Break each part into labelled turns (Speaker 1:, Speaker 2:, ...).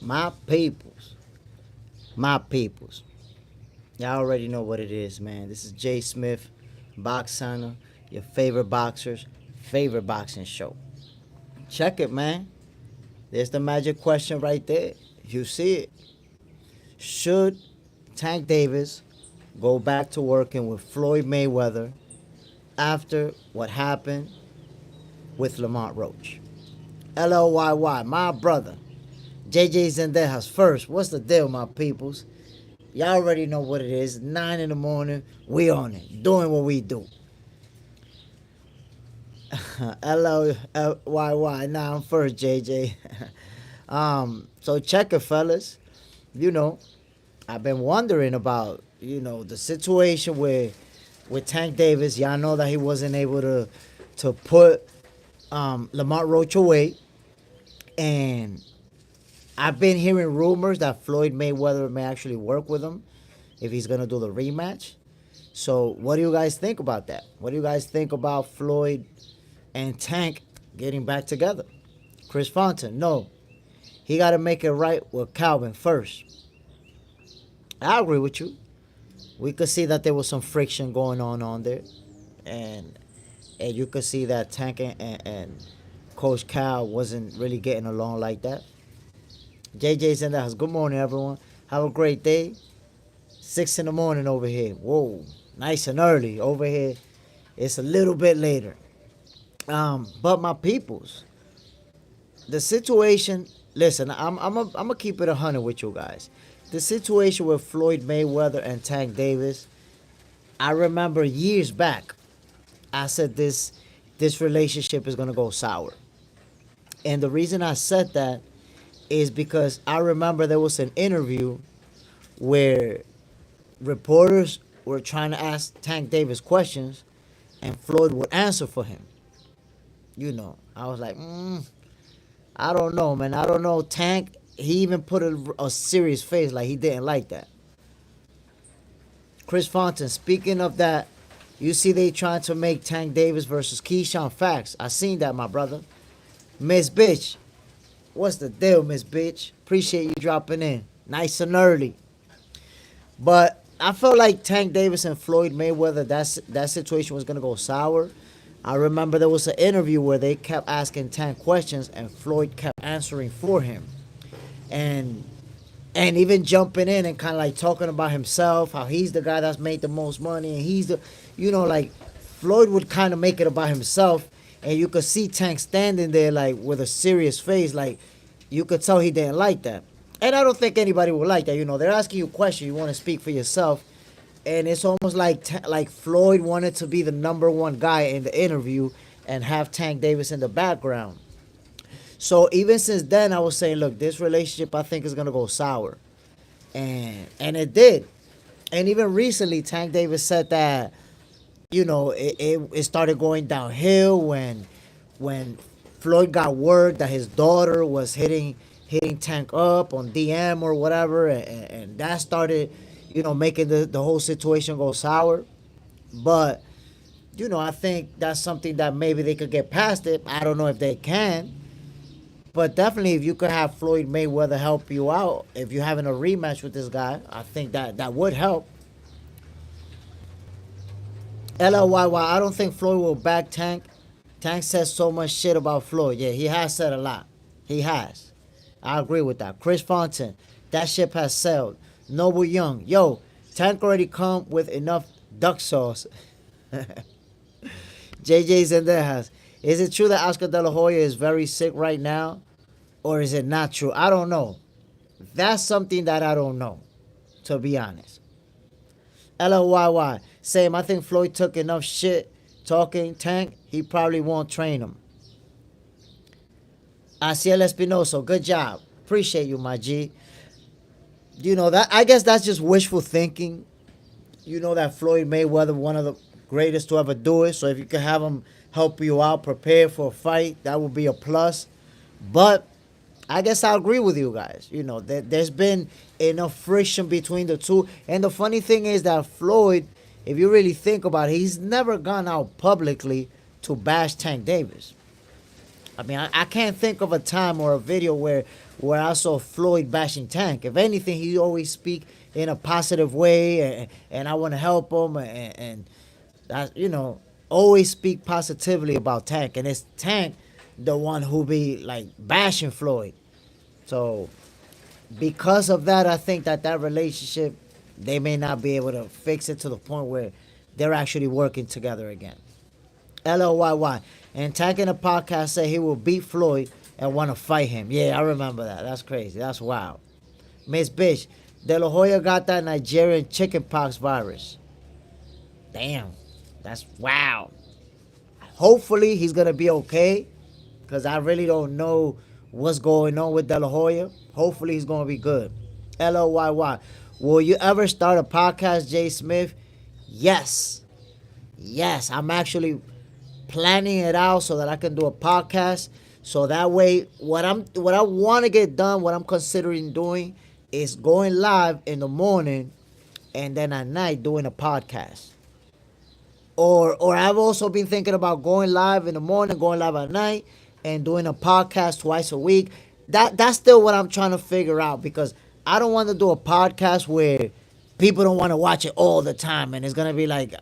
Speaker 1: My peoples. My peoples. Y'all already know what it is, man. This is Jay Smith, Box Center, your favorite boxer's favorite boxing show. Check it, man. There's the magic question right there. You see it. Should Tank Davis go back to working with Floyd Mayweather after what happened with Lamont Roach? LLYY, my brother. JJ Zendejas first. What's the deal, my peoples? Y'all already know what it is. 9 in the morning, we on it, doing what we do. LLYY, nah, I'm first, JJ. So check it, fellas. You know, I've been wondering about, the situation with Tank Davis. Y'all know that he wasn't able to put Lamont Roach away. And I've been hearing rumors that Floyd Mayweather may actually work with him if he's going to do the rematch. So what do you guys think about that? What do you guys think about Floyd and Tank getting back together? Chris Fontaine, no. He got to make it right with Calvin first. I agree with you. We could see that there was some friction going on there. And you could see that Tank and Coach Cal wasn't really getting along like that. JJ's in the house. Good morning, everyone. Have a great day. 6 in the morning over here. Whoa, nice and early over here. It's a little bit later. But my peoples, the situation. Listen, I'm gonna keep it 100 with you guys. The situation with Floyd Mayweather and Tank Davis. I remember years back, I said this relationship is gonna go sour, and the reason I said that is because I remember there was an interview where reporters were trying to ask Tank Davis questions and Floyd would answer for him. I was like, I don't know, man. I don't know. Tank, he even put a serious face like he didn't like that. Chris Fontaine, speaking of that, you see they trying to make Tank Davis versus Keyshawn Facts. I seen that, my brother. Miss Bitch, what's the deal, Miss Bitch? Appreciate you dropping in. Nice and early. But I felt like Tank Davis and Floyd Mayweather, that situation was going to go sour. I remember there was an interview where they kept asking Tank questions and Floyd kept answering for him. And even jumping in and kind of like talking about himself, how he's the guy that's made the most money. And he's the, like Floyd would kind of make it about himself. And you could see Tank standing there like with a serious face, like you could tell he didn't like that. And I don't think anybody would like that. They're asking you a question, you want to speak for yourself, and it's almost like Floyd wanted to be the number one guy in the interview and have Tank Davis in the background. So even since then, I was saying, look, this relationship I think is gonna go sour, and it did. And even recently, Tank Davis said that it started going downhill when Floyd got word that his daughter was hitting Tank up on DM or whatever, and that started, making the whole situation go sour. But, I think that's something that maybe they could get past it. I don't know if they can. But definitely, if you could have Floyd Mayweather help you out, if you're having a rematch with this guy, I think that would help. LLYY, I don't think Floyd will back Tank. Tank says so much shit about Floyd. Yeah, he has said a lot. He has. I agree with that. Chris Fontaine, that ship has sailed. Noble Young, yo, Tank already come with enough duck sauce. JJ's in there has. Is it true that Oscar De La Hoya is very sick right now? Or is it not true? I don't know. That's something that I don't know, to be honest. LLYY, same. I think Floyd took enough shit talking Tank. He probably won't train him. Asiel Espinoso, good job. Appreciate you, my G. That I guess that's just wishful thinking. That Floyd Mayweather, one of the greatest to ever do it. So if you can have him help you out, prepare for a fight, that would be a plus. But I guess I agree with you guys. There's been enough friction between the two. And the funny thing is that Floyd, if you really think about it, he's never gone out publicly to bash Tank Davis. I mean, I can't think of a time or a video where I saw Floyd bashing Tank. If anything, he always speak in a positive way, and I want to help him, and that, always speak positively about Tank. And it's Tank, the one who be like bashing Floyd. So because of that, I think that relationship, they may not be able to fix it to the point where they're actually working together again. LLYY. And Tank in the podcast said he will beat Floyd and want to fight him. Yeah, I remember that. That's crazy. That's wild. Miss Bitch, De La Hoya got that Nigerian chickenpox virus. Damn. That's wow. Hopefully he's going to be okay, because I really don't know what's going on with De La Hoya. Hopefully he's going to be good. LLYY. Will you ever start a podcast, Jay Smith? Yes. Yes, I'm actually planning it out so that I can do a podcast. So that way, what I want to get done, what I'm considering doing, is going live in the morning and then at night doing a podcast. Or I've also been thinking about going live in the morning, going live at night, and doing a podcast twice a week. That's still what I'm trying to figure out, because I don't want to do a podcast where people don't want to watch it all the time, and it's gonna be like,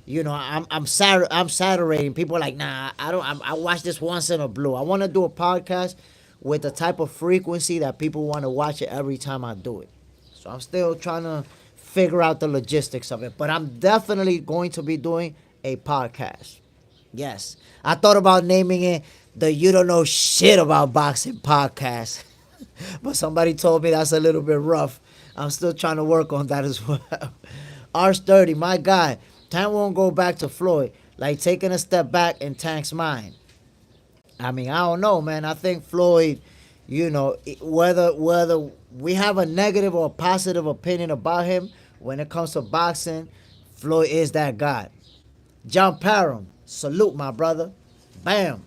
Speaker 1: I'm saturating. People are like, nah, I watch this once in a blue. I want to do a podcast with the type of frequency that people want to watch it every time I do it. So I'm still trying to figure out the logistics of it, but I'm definitely going to be doing a podcast. Yes, I thought about naming it the "You Don't Know Shit About Boxing" podcast, but somebody told me that's a little bit rough. I'm still trying to work on that as well. R30, my guy. Tank won't go back to Floyd, like taking a step back in Tank's mind. I mean, I don't know, man. I think Floyd, whether we have a negative or a positive opinion about him, when it comes to boxing, Floyd is that guy. John Parham, salute, my brother. Bam.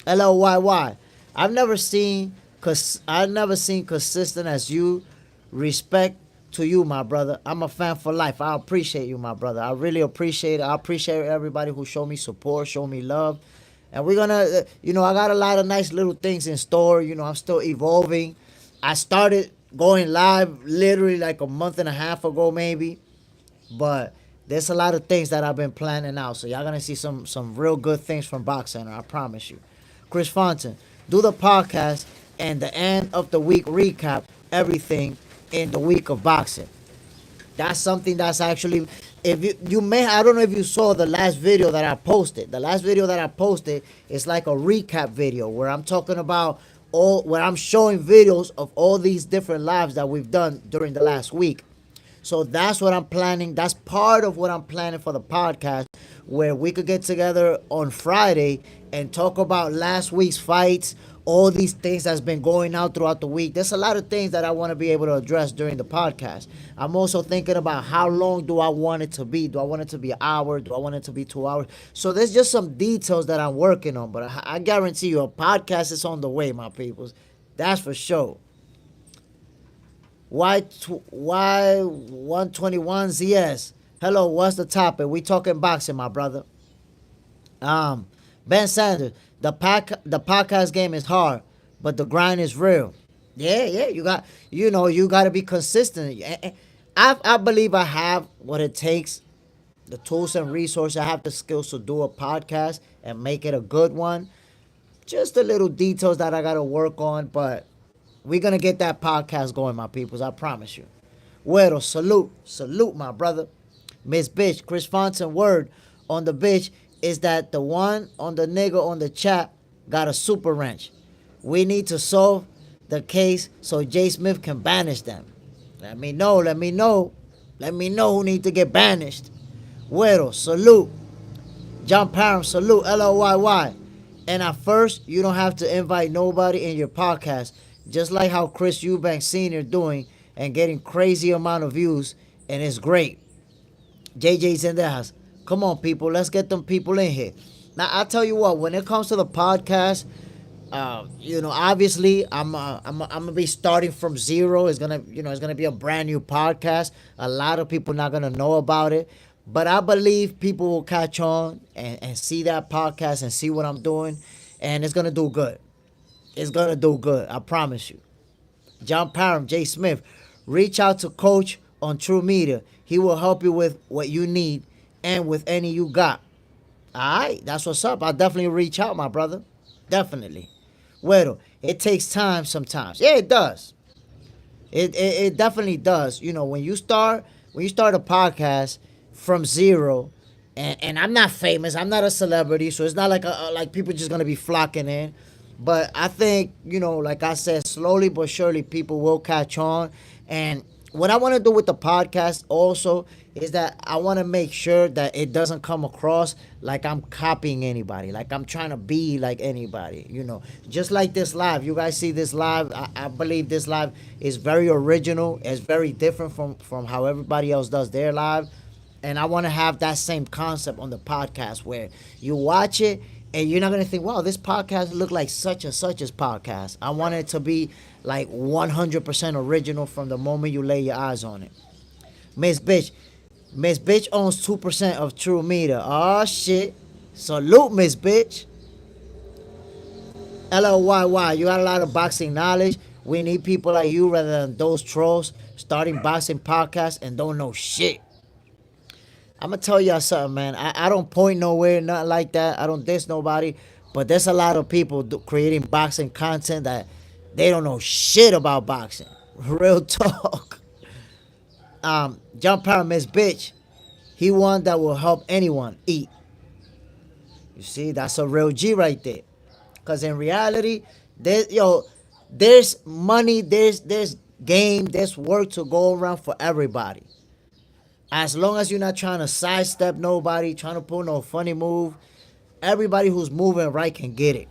Speaker 1: LLYY. I've never seen consistent as you. Respect to you, my brother. I'm a fan for life. I appreciate you, my brother. I really appreciate it. I appreciate everybody who showed me support, showed me love. And we're going to, I got a lot of nice little things in store. I'm still evolving. I started going live literally like a month and a half ago, maybe. But there's a lot of things that I've been planning out. So y'all going to see some real good things from Box Center, I promise you. Chris Fontaine, do the podcast and the end of the week recap, everything in the week of boxing. That's something that's actually, if you may, I don't know if you saw the last video that I posted. The last video that I posted is like a recap video where I'm talking about where I'm showing videos of all these different lives that we've done during the last week. So that's what I'm planning. That's part of what I'm planning for the podcast, where we could get together on Friday and talk about last week's fights, all these things that's been going out throughout the week. There's a lot of things that I want to be able to address during the podcast. I'm also thinking about how long do I want it to be? Do I want it to be an hour? Do I want it to be 2 hours? So there's just some details that I'm working on, but I guarantee you a podcast is on the way, my peoples. That's for sure. Why 121s? Yes. Hello, what's the topic? We talking boxing, my brother. Ben Sanders, the podcast game is hard, but the grind is real. Yeah, you got to be consistent. I believe I have what it takes, the tools and resources. I have the skills to do a podcast and make it a good one. Just the little details that I got to work on, but we're going to get that podcast going, my peoples. I promise you. Güero, salute, my brother. Miss Bitch, Chris Fontaine, word on the bitch is that the one on the nigga on the chat got a super wrench. We need to solve the case so Jay Smith can banish them. Let me know who need to get banished. Güero, salute. John Parham, salute, LLYY. And at first, you don't have to invite nobody in your podcast. Just like how Chris Eubank Sr. doing and getting crazy amount of views, and it's great. JJ's in the house. Come on, people, let's get them people in here. Now, I'll tell you what, when it comes to the podcast, obviously, I'm gonna be starting from zero. It's gonna be a brand new podcast. A lot of people not gonna know about it, but I believe people will catch on and see that podcast and see what I'm doing, and it's gonna do good. is gonna do good. I promise you. John Parham, Jay Smith, reach out to Coach on True Media. He will help you with what you need and with any you got. All right, that's what's up. I'll definitely reach out, my brother. Definitely. Well, it takes time sometimes. Yeah, it does. It definitely does. You know, when you start a podcast from zero, and I'm not famous, I'm not a celebrity, so it's not like like people just gonna be flocking in. But I think, like I said, slowly but surely people will catch on. And what I want to do with the podcast also is that I want to make sure that it doesn't come across like I'm copying anybody, like I'm trying to be like anybody, Just like this live. You guys see this live. I believe this live is very original. It's very different from how everybody else does their live. And I want to have that same concept on the podcast where you watch it and you're not going to think, wow, this podcast look like such and such's podcast. I want it to be like 100% original from the moment you lay your eyes on it. Miss Bitch. Miss Bitch owns 2% of True Media. Oh, shit. Salute, Miss Bitch. LLYY, you got a lot of boxing knowledge. We need people like you rather than those trolls starting boxing podcasts and don't know shit. I'm going to tell y'all something, man. I don't point nowhere, nothing like that. I don't diss nobody. But there's a lot of people creating boxing content that they don't know shit about boxing. Real talk. John Parham, Miss Bitch. He one that will help anyone eat. You see, that's a real G right there. Because in reality, there's money, there's game, there's work to go around for everybody. As long as you're not trying to sidestep nobody, trying to pull no funny move, everybody who's moving right can get it.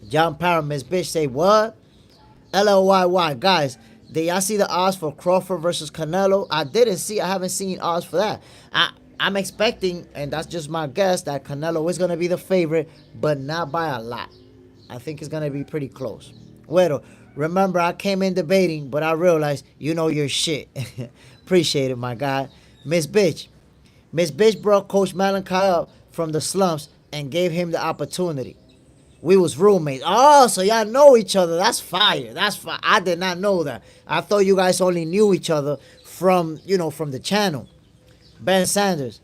Speaker 1: John Parham, Miss Bitch, say what? LLYY. Guys, did y'all see the odds for Crawford versus Canelo? I haven't seen odds for that. I'm expecting, and that's just my guess, that Canelo is going to be the favorite, but not by a lot. I think it's going to be pretty close. Well, remember, I came in debating, but I realized you know your shit. Appreciate it, my guy. Miss Bitch. Miss Bitch brought Coach Malachi up from the slumps and gave him the opportunity. We was roommates. Oh, so y'all know each other. That's fire. That's fire. I did not know that. I thought you guys only knew each other from the channel. Ben Sanders.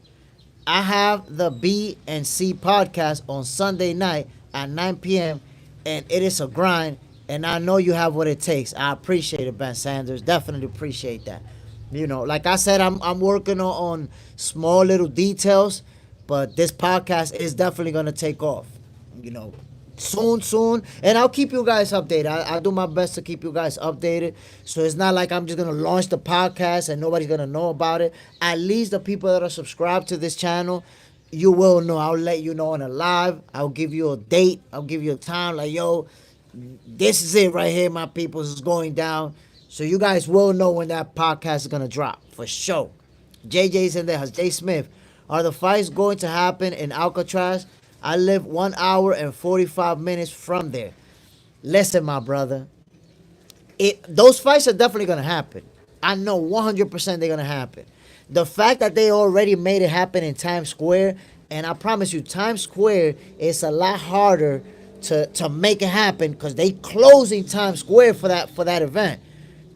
Speaker 1: I have the B and C podcast on Sunday night at 9 p.m. and it is a grind, and I know you have what it takes. I appreciate it, Ben Sanders. Definitely appreciate that. Like I said, I'm working on small little details, but this podcast is definitely going to take off. Soon. And I'll keep you guys updated. I'll do my best to keep you guys updated. So it's not like I'm just going to launch the podcast and nobody's going to know about it. At least the people that are subscribed to this channel, you will know. I'll let you know on a live. I'll give you a date. I'll give you a time. Like, yo, this is it right here, my people. This is going down. So you guys will know when that podcast is going to drop, for sure. JJ's in there. Jay Smith. Are the fights going to happen in Alcatraz? I live 1 hour and 45 minutes from there. Listen, my brother. Those fights are definitely going to happen. I know 100% they're going to happen. The fact that they already made it happen in Times Square, and I promise you, Times Square is a lot harder to make it happen because they closing Times Square for that event.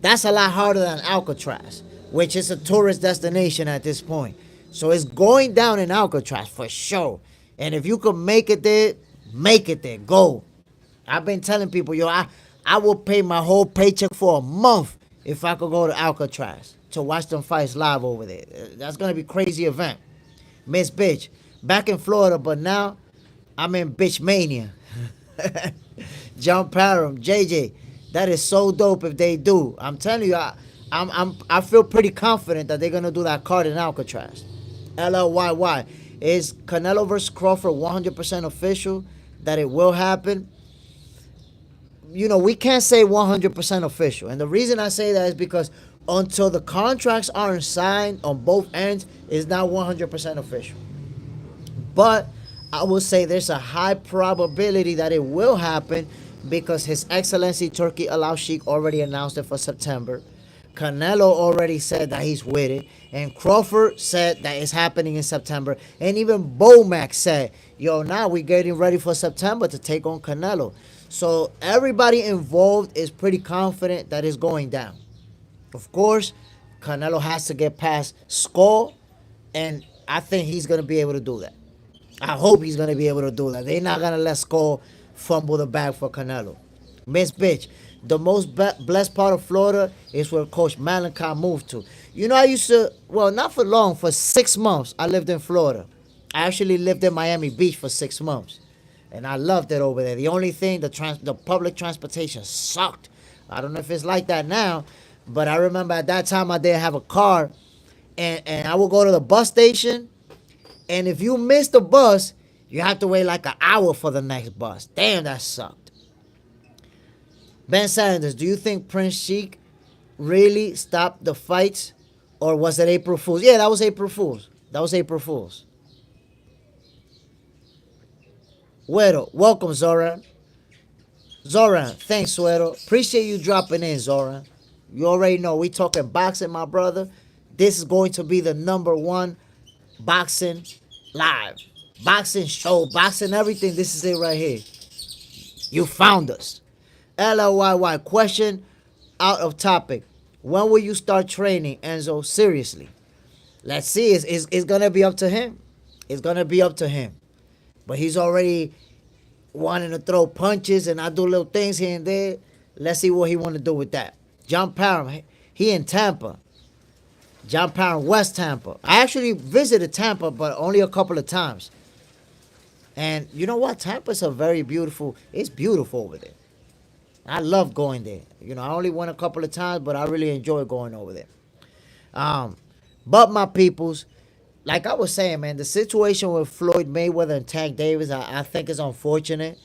Speaker 1: That's a lot harder than Alcatraz, which is a tourist destination at this point. So it's going down in Alcatraz for sure. And if you could make it there, go. I've been telling people, yo, I will pay my whole paycheck for a month if I could go to Alcatraz to watch them fights live over there. That's going to be a crazy event. Miss Bitch, back in Florida, but now I'm in Bitch Mania. John Parham, JJ, that is so dope if they do. I'm telling you, I feel pretty confident that they're going to do that card in Alcatraz. LLYY. Is Canelo versus Crawford 100% official that it will happen? We can't say 100% official. And the reason I say that is because until the contracts aren't signed on both ends, it's not 100% official. But I will say there's a high probability that it will happen because His Excellency Turki Al-Sheikh already announced it for September. Canelo already said that he's with it. And Crawford said that it's happening in September. And even Bomac said, yo, now we're getting ready for September to take on Canelo. So everybody involved is pretty confident that it's going down. Of course, Canelo has to get past Skull, and I think he's gonna be able to do that. I hope he's gonna be able to do that. They're not gonna let Skull fumble the bag for Canelo. Miss Bitch, the most blessed part of Florida is where Coach Malachi moved to. You know, I used to, well, not for long, for 6 months, I lived in Florida. I actually lived in Miami Beach for 6 months. And I loved it over there. The only thing, the public transportation sucked. I don't know if it's like that now, but I remember at that time I didn't have a car. And I would go to the bus station, and if you missed the bus, you have to wait like an hour for the next bus. Damn, that sucked. Ben Sanders, do you think Prince Sheik really stopped the fights, or was it April Fool's? Yeah, that was April Fool's. That was April Fool's. Suero, welcome, Zoran. Zoran, thanks, Suero. Appreciate you dropping in, Zoran. You already know we talking boxing, my brother. This is going to be the #1 boxing live, boxing show, boxing everything. This is it right here. You found us. LLYY, question out of topic. When will you start training, Enzo? Seriously. Let's see. It's going to be up to him. It's going to be up to him. But he's already wanting to throw punches, and I do little things here and there. Let's see what he want to do with that. John Parham, he in Tampa. John Parham, West Tampa. I actually visited Tampa, but only a couple of times. And you know what? Tampa's a very beautiful, it's beautiful over there. I love going there. You know, I only went a couple of times, but I really enjoy going over there. But my peoples, like I was saying, man, the situation with Floyd Mayweather and Tank Davis, I think is unfortunate.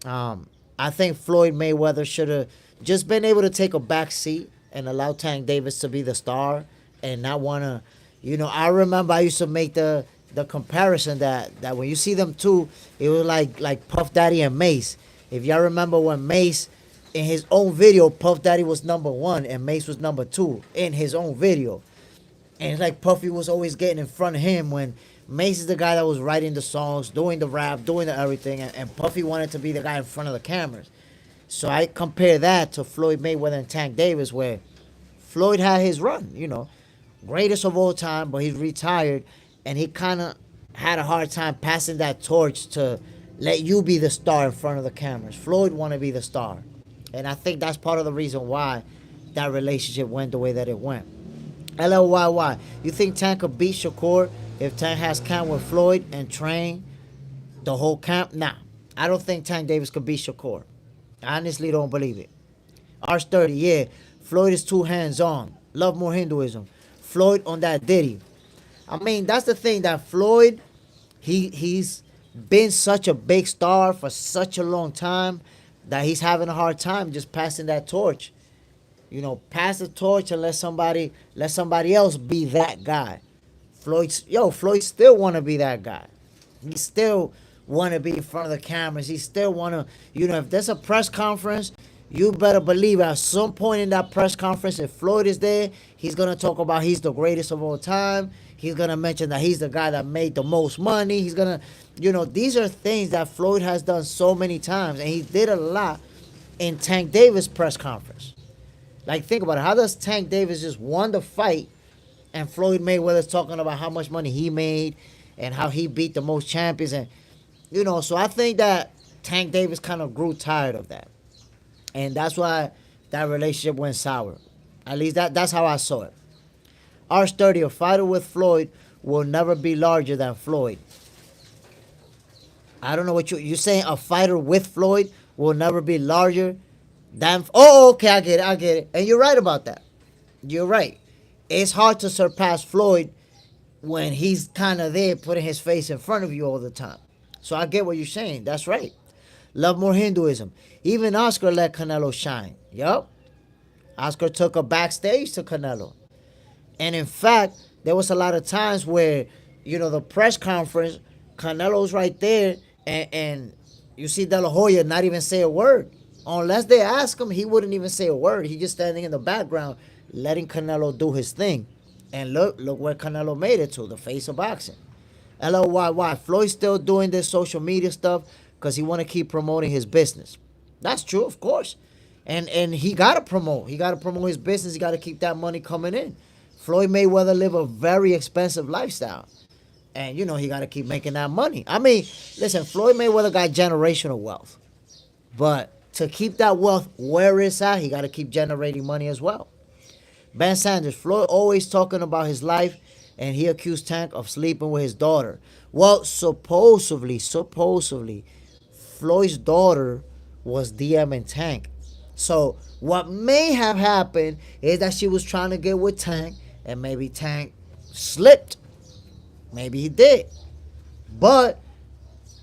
Speaker 1: I think Floyd Mayweather should have just been able to take a back seat and allow Tank Davis to be the star and not want to, you know, I remember I used to make the comparison that when you see them two, it was like Puff Daddy and Mace. If y'all remember when Mace, in his own video, Puff Daddy was #1 and Mace was #2 in his own video. And it's like Puffy was always getting in front of him when Mace is the guy that was writing the songs, doing the rap, doing the everything, and Puffy wanted to be the guy in front of the cameras. So I compare that to Floyd Mayweather and Tank Davis, where Floyd had his run, you know, greatest of all time, but he's retired, and he kind of had a hard time passing that torch to let you be the star in front of the cameras. Floyd want to be the star. And I think that's part of the reason why that relationship went the way that it went. LLYY, you think Tank could beat Shakur if Tank has camp with Floyd and train the whole camp? Nah, I don't think Tank Davis could beat Shakur. I honestly don't believe it. Arch30, yeah, Floyd is too hands-on. Love more Hinduism. Floyd on that Diddy. I mean, that's the thing, that Floyd, he's been such a big star for such a long time that he's having a hard time just passing that torch. You know, pass the torch and let somebody else be that guy. Floyd still want to be that guy. He still want to be in front of the cameras. He still want to, you know, if there's a press conference, you better believe at some point in that press conference, if Floyd is there, he's going to talk about he's the greatest of all time. He's going to mention that he's the guy that made the most money. He's going to, you know, these are things that Floyd has done so many times. And he did a lot in Tank Davis' press conference. Like, think about it. How does Tank Davis just won the fight and Floyd Mayweather's talking about how much money he made and how he beat the most champions? And, you know, so I think that Tank Davis kind of grew tired of that. And that's why that relationship went sour. At least that's how I saw it. Arch30, a fighter with Floyd will never be larger than Floyd. I don't know what you're saying. A fighter with Floyd will never be larger than. Oh, okay, I get it. And you're right about that. You're right. It's hard to surpass Floyd when he's kind of there putting his face in front of you all the time. So I get what you're saying. That's right. Love more Hinduism. Even Oscar let Canelo shine. Yup. Oscar took a backstage to Canelo. And in fact, there was a lot of times where, you know, the press conference, Canelo's right there, and you see De La Hoya not even say a word. Unless they ask him, he wouldn't even say a word. He just standing in the background, letting Canelo do his thing. And look where Canelo made it to, the face of boxing. LOYY, Floyd's still doing this social media stuff because he want to keep promoting his business. That's true, of course. And he gotta promote. He gotta promote his business. He gotta keep that money coming in. Floyd Mayweather live a very expensive lifestyle. And he gotta keep making that money. I mean, listen, Floyd Mayweather got generational wealth. But to keep that wealth where it's at, he gotta keep generating money as well. Ben Sanders, Floyd always talking about his life, and he accused Tank of sleeping with his daughter. Well, supposedly, Floyd's daughter was DMing Tank. So what may have happened is that she was trying to get with Tank, and maybe Tank slipped. Maybe he did. But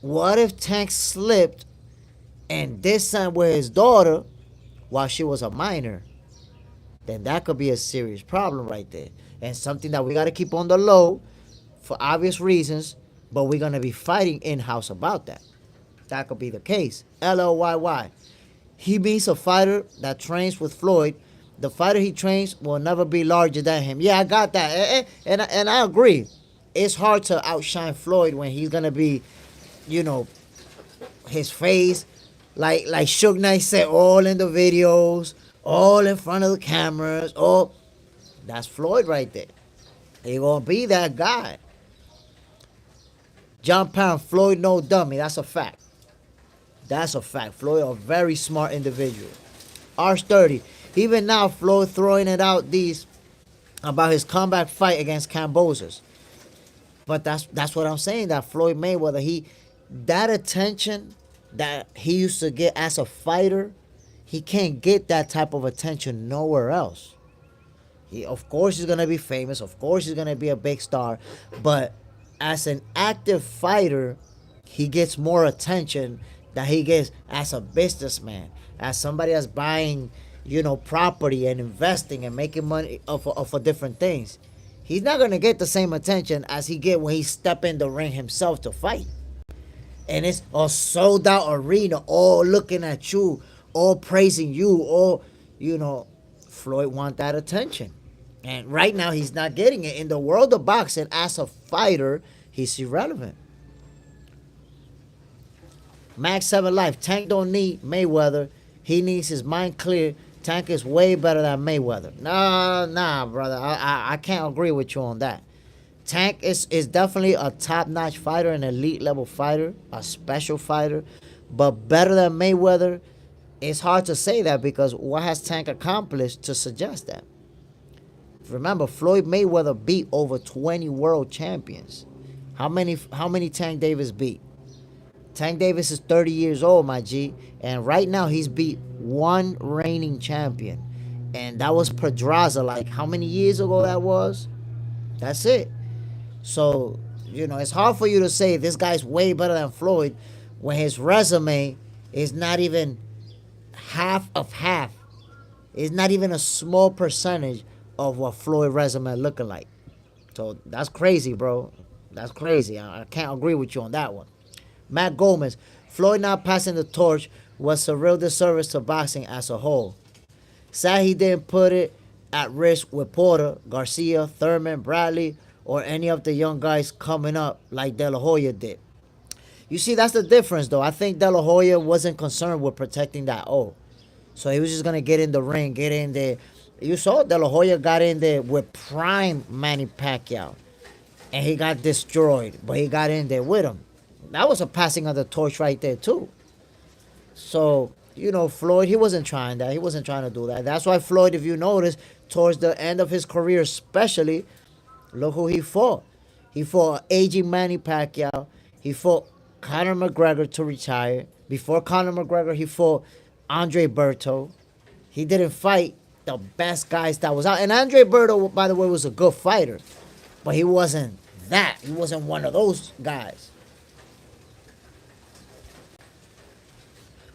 Speaker 1: what if Tank slipped and did something with his daughter while she was a minor? Then that could be a serious problem right there. And something that we got to keep on the low for obvious reasons, but we're going to be fighting in-house about that. That could be the case. LLYY. He meets a fighter that trains with Floyd. The fighter he trains will never be larger than him. Yeah, I got that. And I agree. It's hard to outshine Floyd when he's going to be, his face, like Suge Knight said, all in the videos, all in front of the cameras. Oh, that's Floyd right there. He going to be that guy. John Pound, Floyd no dummy. That's a fact. That's a fact. Floyd a very smart individual. Arch30. Even now, Floyd throwing it out about his comeback fight against Cambosos. But that's what I'm saying. That Floyd Mayweather, that attention that he used to get as a fighter, he can't get that type of attention nowhere else. Of course he's gonna be famous. Of course he's gonna be a big star. But as an active fighter, he gets more attention than he gets as a businessman, as somebody that's buying, property and investing and making money for different things. He's not gonna get the same attention as he get when he step in the ring himself to fight. And it's a sold out arena, all looking at you, all praising you, all, Floyd want that attention. And right now he's not getting it. In the world of boxing, as a fighter, he's irrelevant. Max 7 Life, Tank don't need Mayweather. He needs his mind clear. Tank is way better than Mayweather. Nah, brother. I can't agree with you on that. Tank is definitely a top-notch fighter, an elite level fighter, a special fighter. But better than Mayweather, it's hard to say that because what has Tank accomplished to suggest that? Remember, Floyd Mayweather beat over 20 world champions. How many Tank Davis beat? Tank Davis is 30 years old, my G. And right now he's beat one reigning champion. And that was Pedraza, like how many years ago that was? That's it. So, it's hard for you to say this guy's way better than Floyd when his resume is not even half of half. It's not even a small percentage of what Floyd resume looking like. So that's crazy, bro. That's crazy. I can't agree with you on that one. Matt Gomez, Floyd not passing the torch was a real disservice to boxing as a whole. Sad he didn't put it at risk with Porter, Garcia, Thurman, Bradley, or any of the young guys coming up like De La Hoya did. You see, that's the difference, though. I think De La Hoya wasn't concerned with protecting that O. So he was just going to get in the ring, get in there. You saw De La Hoya got in there with prime Manny Pacquiao. And he got destroyed, but he got in there with him. That was a passing of the torch right there, too. So, Floyd, he wasn't trying that. He wasn't trying to do that. That's why Floyd, if you notice, towards the end of his career especially, look who he fought. He fought aging Manny Pacquiao. He fought Conor McGregor to retire. Before Conor McGregor, he fought Andre Berto. He didn't fight the best guys that was out. And Andre Berto, by the way, was a good fighter. But he wasn't that. He wasn't one of those guys.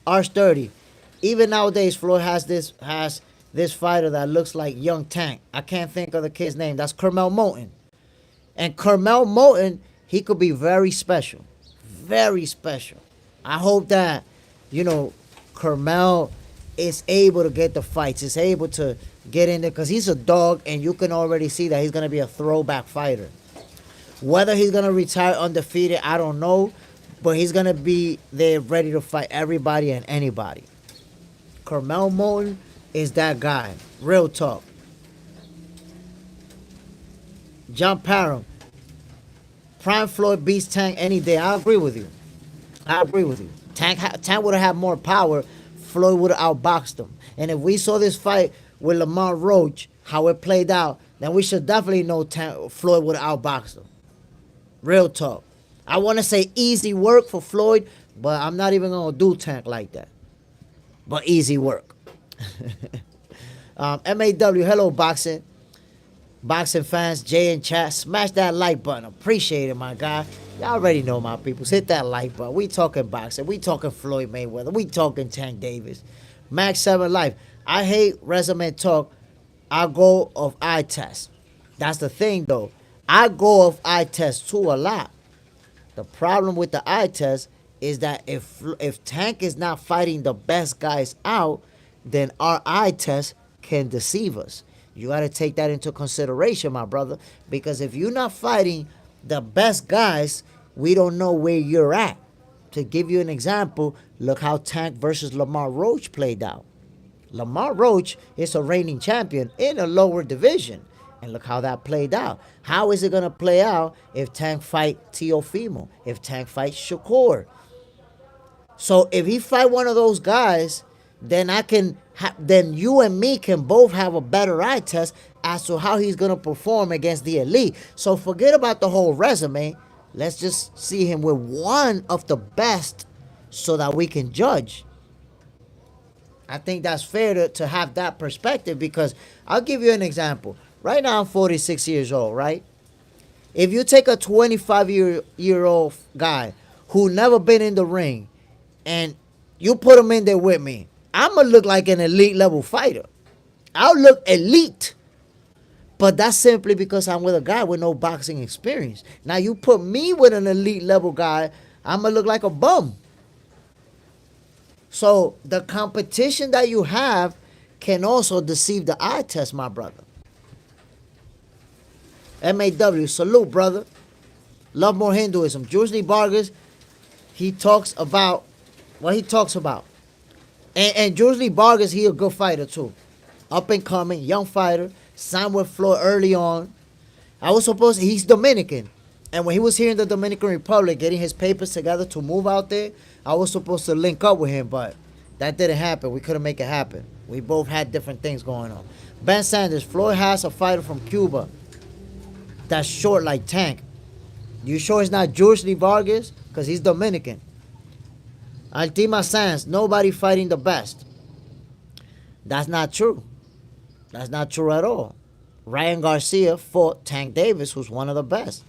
Speaker 1: Arch30. Even nowadays, Floyd has this fighter that looks like young Tank. I can't think of the kid's name. That's Kermel Moton. And Kermel Moton, he could be very special. Very special. I hope that, Kermel is able to get the fights. Is able to get in there because he's a dog and you can already see that he's going to be a throwback fighter. Whether he's going to retire undefeated, I don't know. But he's going to be there ready to fight everybody and anybody. Carmel Moulton is that guy. Real talk. John Parham. Prime Floyd beats Tank any day. I agree with you. I agree with you. Tank would have had more power. Floyd would have outboxed him. And if we saw this fight with Lamont Roach, how it played out, then we should definitely know Floyd would have outboxed him. Real talk. I want to say easy work for Floyd, but I'm not even going to do Tank like that. But easy work. MAW, hello, boxing. Boxing fans, Jay and chat, smash that like button. Appreciate it, my guy. Y'all already know my peoples. Hit that like button. We talking boxing. We talking Floyd Mayweather. We talking Tank Davis. Max 7 Life. I hate resume talk. I go of eye test. That's the thing, though. I go of eye test too a lot. The problem with the eye test is that if Tank is not fighting the best guys out, then our eye test can deceive us. You got to take that into consideration, my brother, because if you're not fighting the best guys, we don't know where you're at. To give you an example, look how Tank versus Lamont Roach played out. Lamont Roach is a reigning champion in a lower division, and look how that played out. How is it going to play out if Tank fight Teofimo, if Tank fights Shakur? So if he fight one of those guys, then then you and me can both have a better eye test as to how he's gonna perform against the elite. So forget about the whole resume. Let's just see him with one of the best so that we can judge. I think that's fair to have that perspective, because I'll give you an example. Right now I'm 46 years old, right? If you take a 25-year-old guy who never been in the ring and you put him in there with me, I'm going to look like an elite level fighter. I'll look elite. But that's simply because I'm with a guy with no boxing experience. Now you put me with an elite level guy, I'm going to look like a bum. So the competition that you have can also deceive the eye test, my brother. MAW, salute, brother. Love more Hinduism. Jules Lee Vargas, he talks about what he talks about. And Jules Lee Vargas, he a good fighter too. Up and coming, young fighter. Signed with Floyd early on. He's Dominican. And when he was here in the Dominican Republic, getting his papers together to move out there, I was supposed to link up with him, but that didn't happen. We couldn't make it happen. We both had different things going on. Ben Sanders, Floyd has a fighter from Cuba that's short like Tank. You sure it's not Jules Lee Vargas? Because he's Dominican. Altima Sands, nobody fighting the best. That's not true. That's not true at all. Ryan Garcia fought Tank Davis, who's one of the best.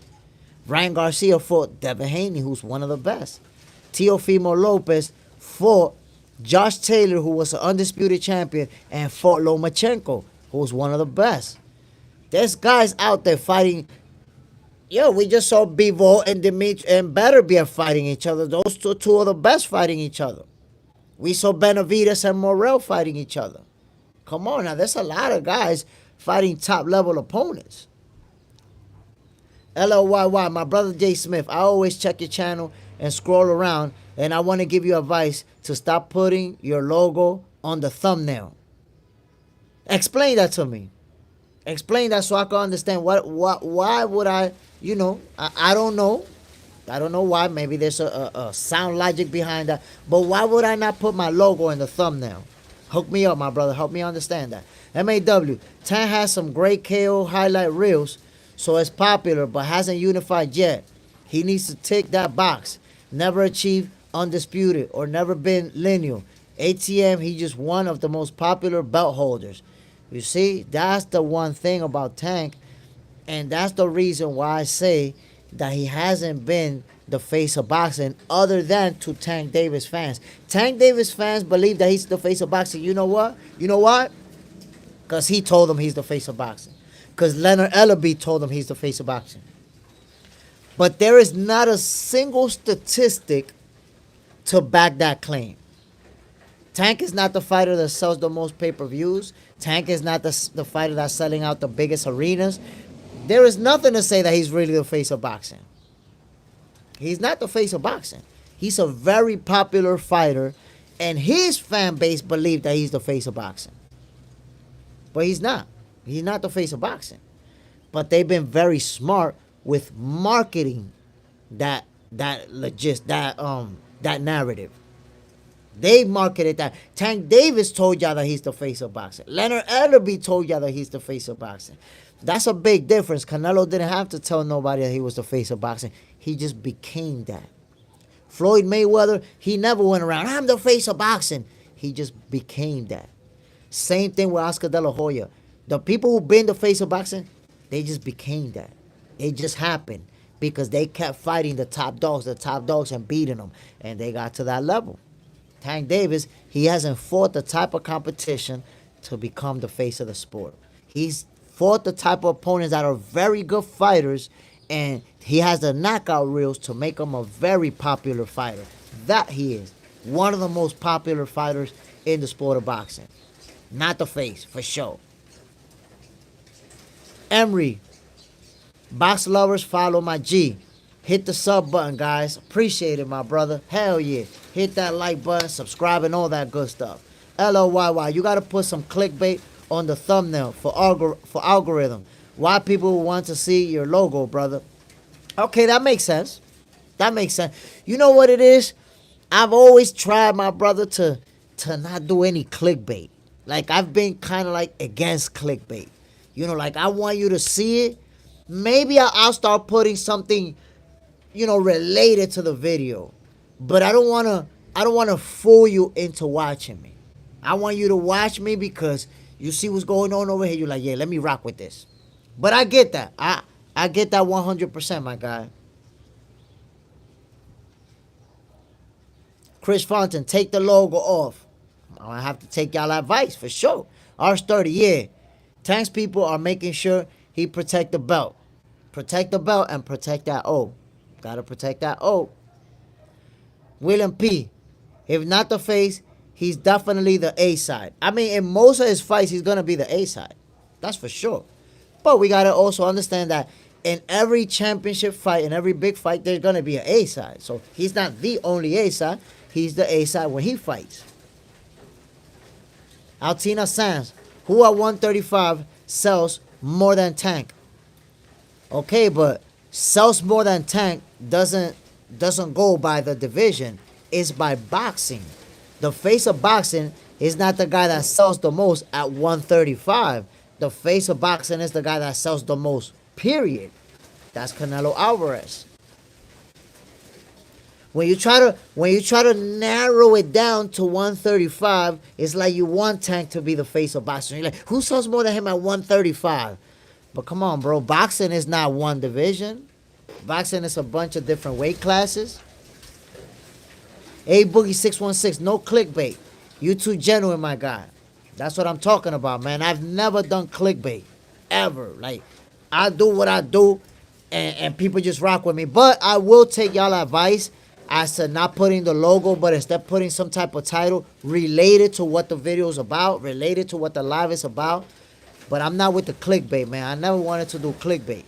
Speaker 1: Ryan Garcia fought Devin Haney, who's one of the best. Teofimo Lopez fought Josh Taylor, who was an undisputed champion, and fought Lomachenko, who was one of the best. There's guys out there fighting. Yo, we just saw Bivol and Dimitri and Beterbiev fighting each other. Those two are the best fighting each other. We saw Benavides and Morrell fighting each other. Come on now, there's a lot of guys fighting top-level opponents. LLYY, my brother Jay Smith, I always check your channel and scroll around, and I want to give you advice to stop putting your logo on the thumbnail. Explain that to me. Explain that so I can understand why would I, I don't know. I don't know why. Maybe there's a sound logic behind that. But why would I not put my logo in the thumbnail? Hook me up, my brother. Help me understand that. MAW, Tan has some great KO highlight reels, so it's popular, but hasn't unified yet. He needs to tick that box. Never achieved undisputed or never been lineal. ATM, he just one of the most popular belt holders. You see, that's the one thing about Tank, and that's the reason why I say that he hasn't been the face of boxing other than to Tank Davis fans. Tank Davis fans believe that he's the face of boxing. You know what? You know what? Because he told them he's the face of boxing. Because Leonard Ellerbe told him he's the face of boxing. But there is not a single statistic to back that claim. Tank is not the fighter that sells the most pay-per-views. Tank is not the fighter that's selling out the biggest arenas. There is nothing to say that he's really the face of boxing. He's not the face of boxing. He's a very popular fighter, And his fan base believe that he's the face of boxing. But he's not. He's not the face of boxing. But they've been very smart with marketing that narrative. They marketed that. Tank Davis told y'all that he's the face of boxing. Leonard Ellerbe told y'all that he's the face of boxing. That's a big difference. Canelo didn't have to tell nobody that he was the face of boxing. He just became that. Floyd Mayweather, he never went around, I'm the face of boxing. He just became that. Same thing with Oscar De La Hoya. The people who've been the face of boxing, they just became that. It just happened because they kept fighting the top dogs, and beating them. And they got to that level. Tank Davis, he hasn't fought the type of competition to become the face of the sport. He's fought the type of opponents that are very good fighters, and he has the knockout reels to make him a very popular fighter. That he is. One of the most popular fighters in the sport of boxing. Not the face, for sure. Emery, box lovers, follow my G. Hit the sub button, guys. Appreciate it, my brother. Hell yeah. Hit that like button, subscribe, and all that good stuff. LOYY, you got to put some clickbait on the thumbnail for algorithm. Why people want to see your logo, brother. Okay, that makes sense. That makes sense. You know what it is? I've always tried, my brother, to not do any clickbait. Like, I've been kind of like against clickbait. You know, like, I want you to see it. Maybe I'll start putting something, you know, related to the video. But I don't want to fool you into watching me. I want you to watch me because you see what's going on over here. You're like, yeah, let me rock with this. But I get that. I get that 100%, my guy. Chris Fontaine, take the logo off. I have to take y'all advice for sure. R30, yeah. Tank's people are making sure he protect the belt. Protect the belt and protect that O. Gotta protect that O. William P. If not the face, he's definitely the A side. I mean, in most of his fights, he's gonna be the A side. That's for sure. But we gotta also understand that in every championship fight, in every big fight, there's gonna be an A side. So he's not the only A side. He's the A side when he fights. Altina Sands, who at 135 sells more than Tank? Okay, but sells more than Tank doesn't go by the division. It's by boxing. The face of boxing is not the guy that sells the most at 135. The face of boxing is the guy that sells the most, period. That's Canelo Alvarez. When you try to narrow it down to 135, it's like you want Tank to be the face of boxing. You're like, who sells more than him at 135? But come on, bro. Boxing is not one division. Boxing is a bunch of different weight classes. A Boogie 616, no clickbait. You too genuine, my guy. That's what I'm talking about, man. I've never done clickbait. Ever. Like, I do what I do, and people just rock with me. But I will take y'all advice as to not putting the logo, but instead putting some type of title related to what the video is about, related to what the live is about. But I'm not with the clickbait, man. I never wanted to do clickbait.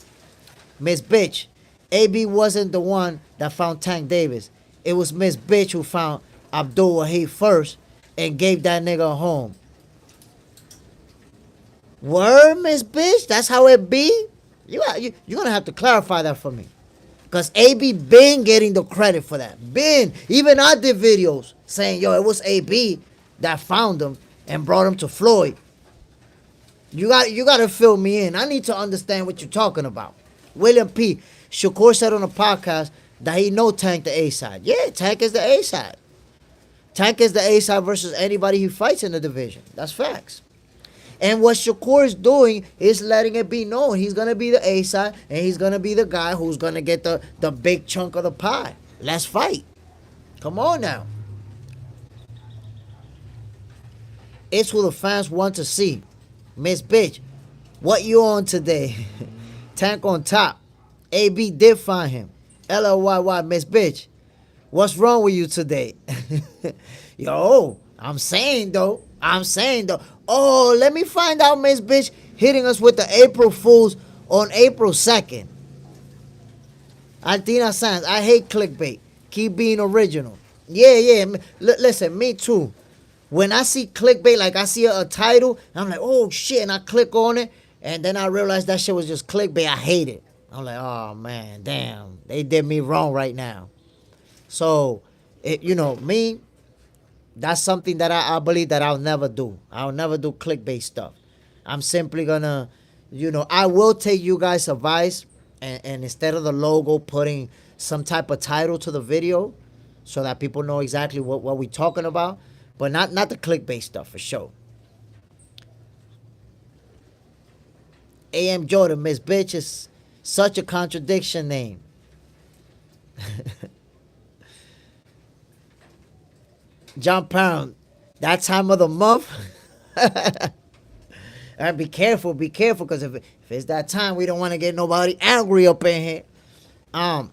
Speaker 1: Miss Bitch, AB wasn't the one that found Tank Davis. It was Miss Bitch who found Abdul Wahid first and gave that nigga a home. Word, Miss Bitch? That's how it be? You're going to have to clarify that for me. Because AB been getting the credit for that. Been. Even I did videos saying, yo, it was AB that found him and brought him to Floyd. You got to fill me in. I need to understand what you're talking about. William P. Shakur said on a podcast that he know Tank the A side. Yeah, Tank is the A side. Tank is the A side versus anybody he fights in the division. That's facts. And what Shakur is doing is letting it be known. He's going to be the A side, and he's going to be the guy who's going to get the big chunk of the pie. Let's fight. Come on now. It's who the fans want to see. Miss Bitch, what you on today? Tank on top. AB did find him. LLYY, Miss Bitch, what's wrong with you today? Yo, I'm saying though. Oh, let me find out, Miss Bitch hitting us with the April Fools on April 2nd. Altina Sands, I hate clickbait. Keep being original. Yeah, yeah. Listen, me too. When I see clickbait, like I see a title, I'm like, oh shit, and I click on it, and then I realize that shit was just clickbait. I hate it. I'm like, oh man, damn, they did me wrong right now. So, me, that's something that I believe that I'll never do. I'll never do clickbait stuff. I'm simply gonna, I will take you guys' advice, and instead of the logo, putting some type of title to the video so that people know exactly what we're talking about, but not the clickbait stuff for sure. AM Jordan, Miss Bitch is such a contradiction name. John Pound, that time of the month. And be careful, because if it's that time, we don't want to get nobody angry up in here. Um,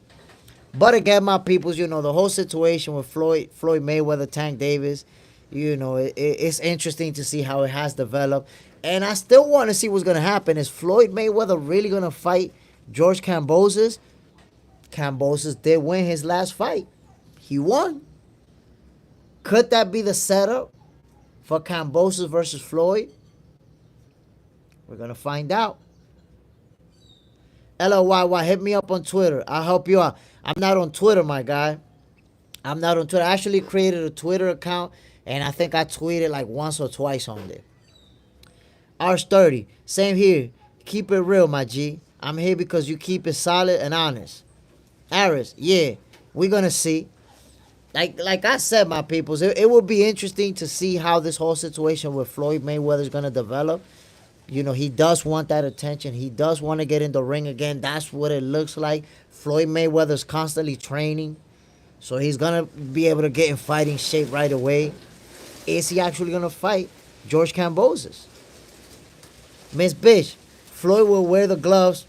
Speaker 1: but again, my peoples, the whole situation with Floyd Mayweather, Tank Davis, it's interesting to see how it has developed, and I still want to see what's gonna happen. Is Floyd Mayweather really gonna fight George Kambosos? Kambosos did win his last fight. He won. Could that be the setup for Kambosos versus Floyd? We're gonna find out. LOYY, hit me up on Twitter. I'll help you out. I'm not on Twitter, my guy. I'm not on Twitter. I actually created a Twitter account, and I think I tweeted like once or twice on there. Arch30, same here. Keep it real, my G. I'm here because you keep it solid and honest. Aris, yeah, we're gonna see. Like I said, my peoples, it will be interesting to see how this whole situation with Floyd Mayweather is gonna develop. He does want that attention. He does want to get in the ring again. That's what it looks like. Floyd Mayweather's constantly training, so he's gonna be able to get in fighting shape right away. Is he actually gonna fight George Kambosos? Miss Bitch, Floyd will wear the gloves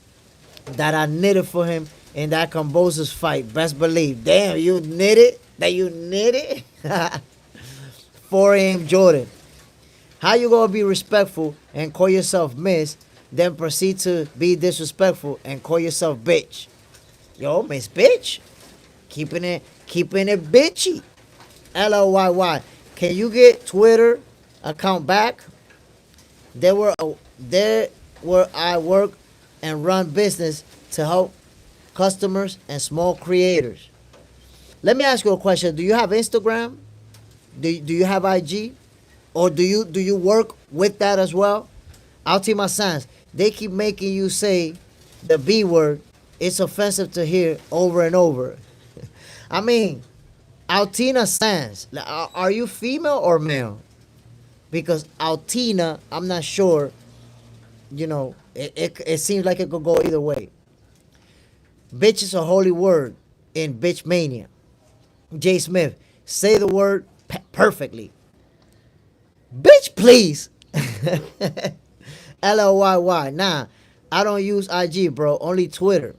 Speaker 1: that I knitted for him in that Kambosos fight. Best believe. Damn, you knitted? That you knitted? 4 a.m. Jordan. How you gonna be respectful and call yourself Miss, then proceed to be disrespectful and call yourself bitch? Yo, Miss Bitch, keeping it bitchy. LOYY. Can you get Twitter account back? There where I work and run business to help customers and small creators. Let me ask you a question. Do you have Instagram? Do you have IG? Or do you work with that as well? Altima Sans, they keep making you say the B word. It's offensive to hear over and over. I mean, Altina Sans, are you female or male? Because Altina, I'm not sure. It seems like it could go either way. Bitch is a holy word in bitch mania. Jay Smith, say the word perfectly. Bitch, please. LOYY. Nah, I don't use IG, bro. Only Twitter.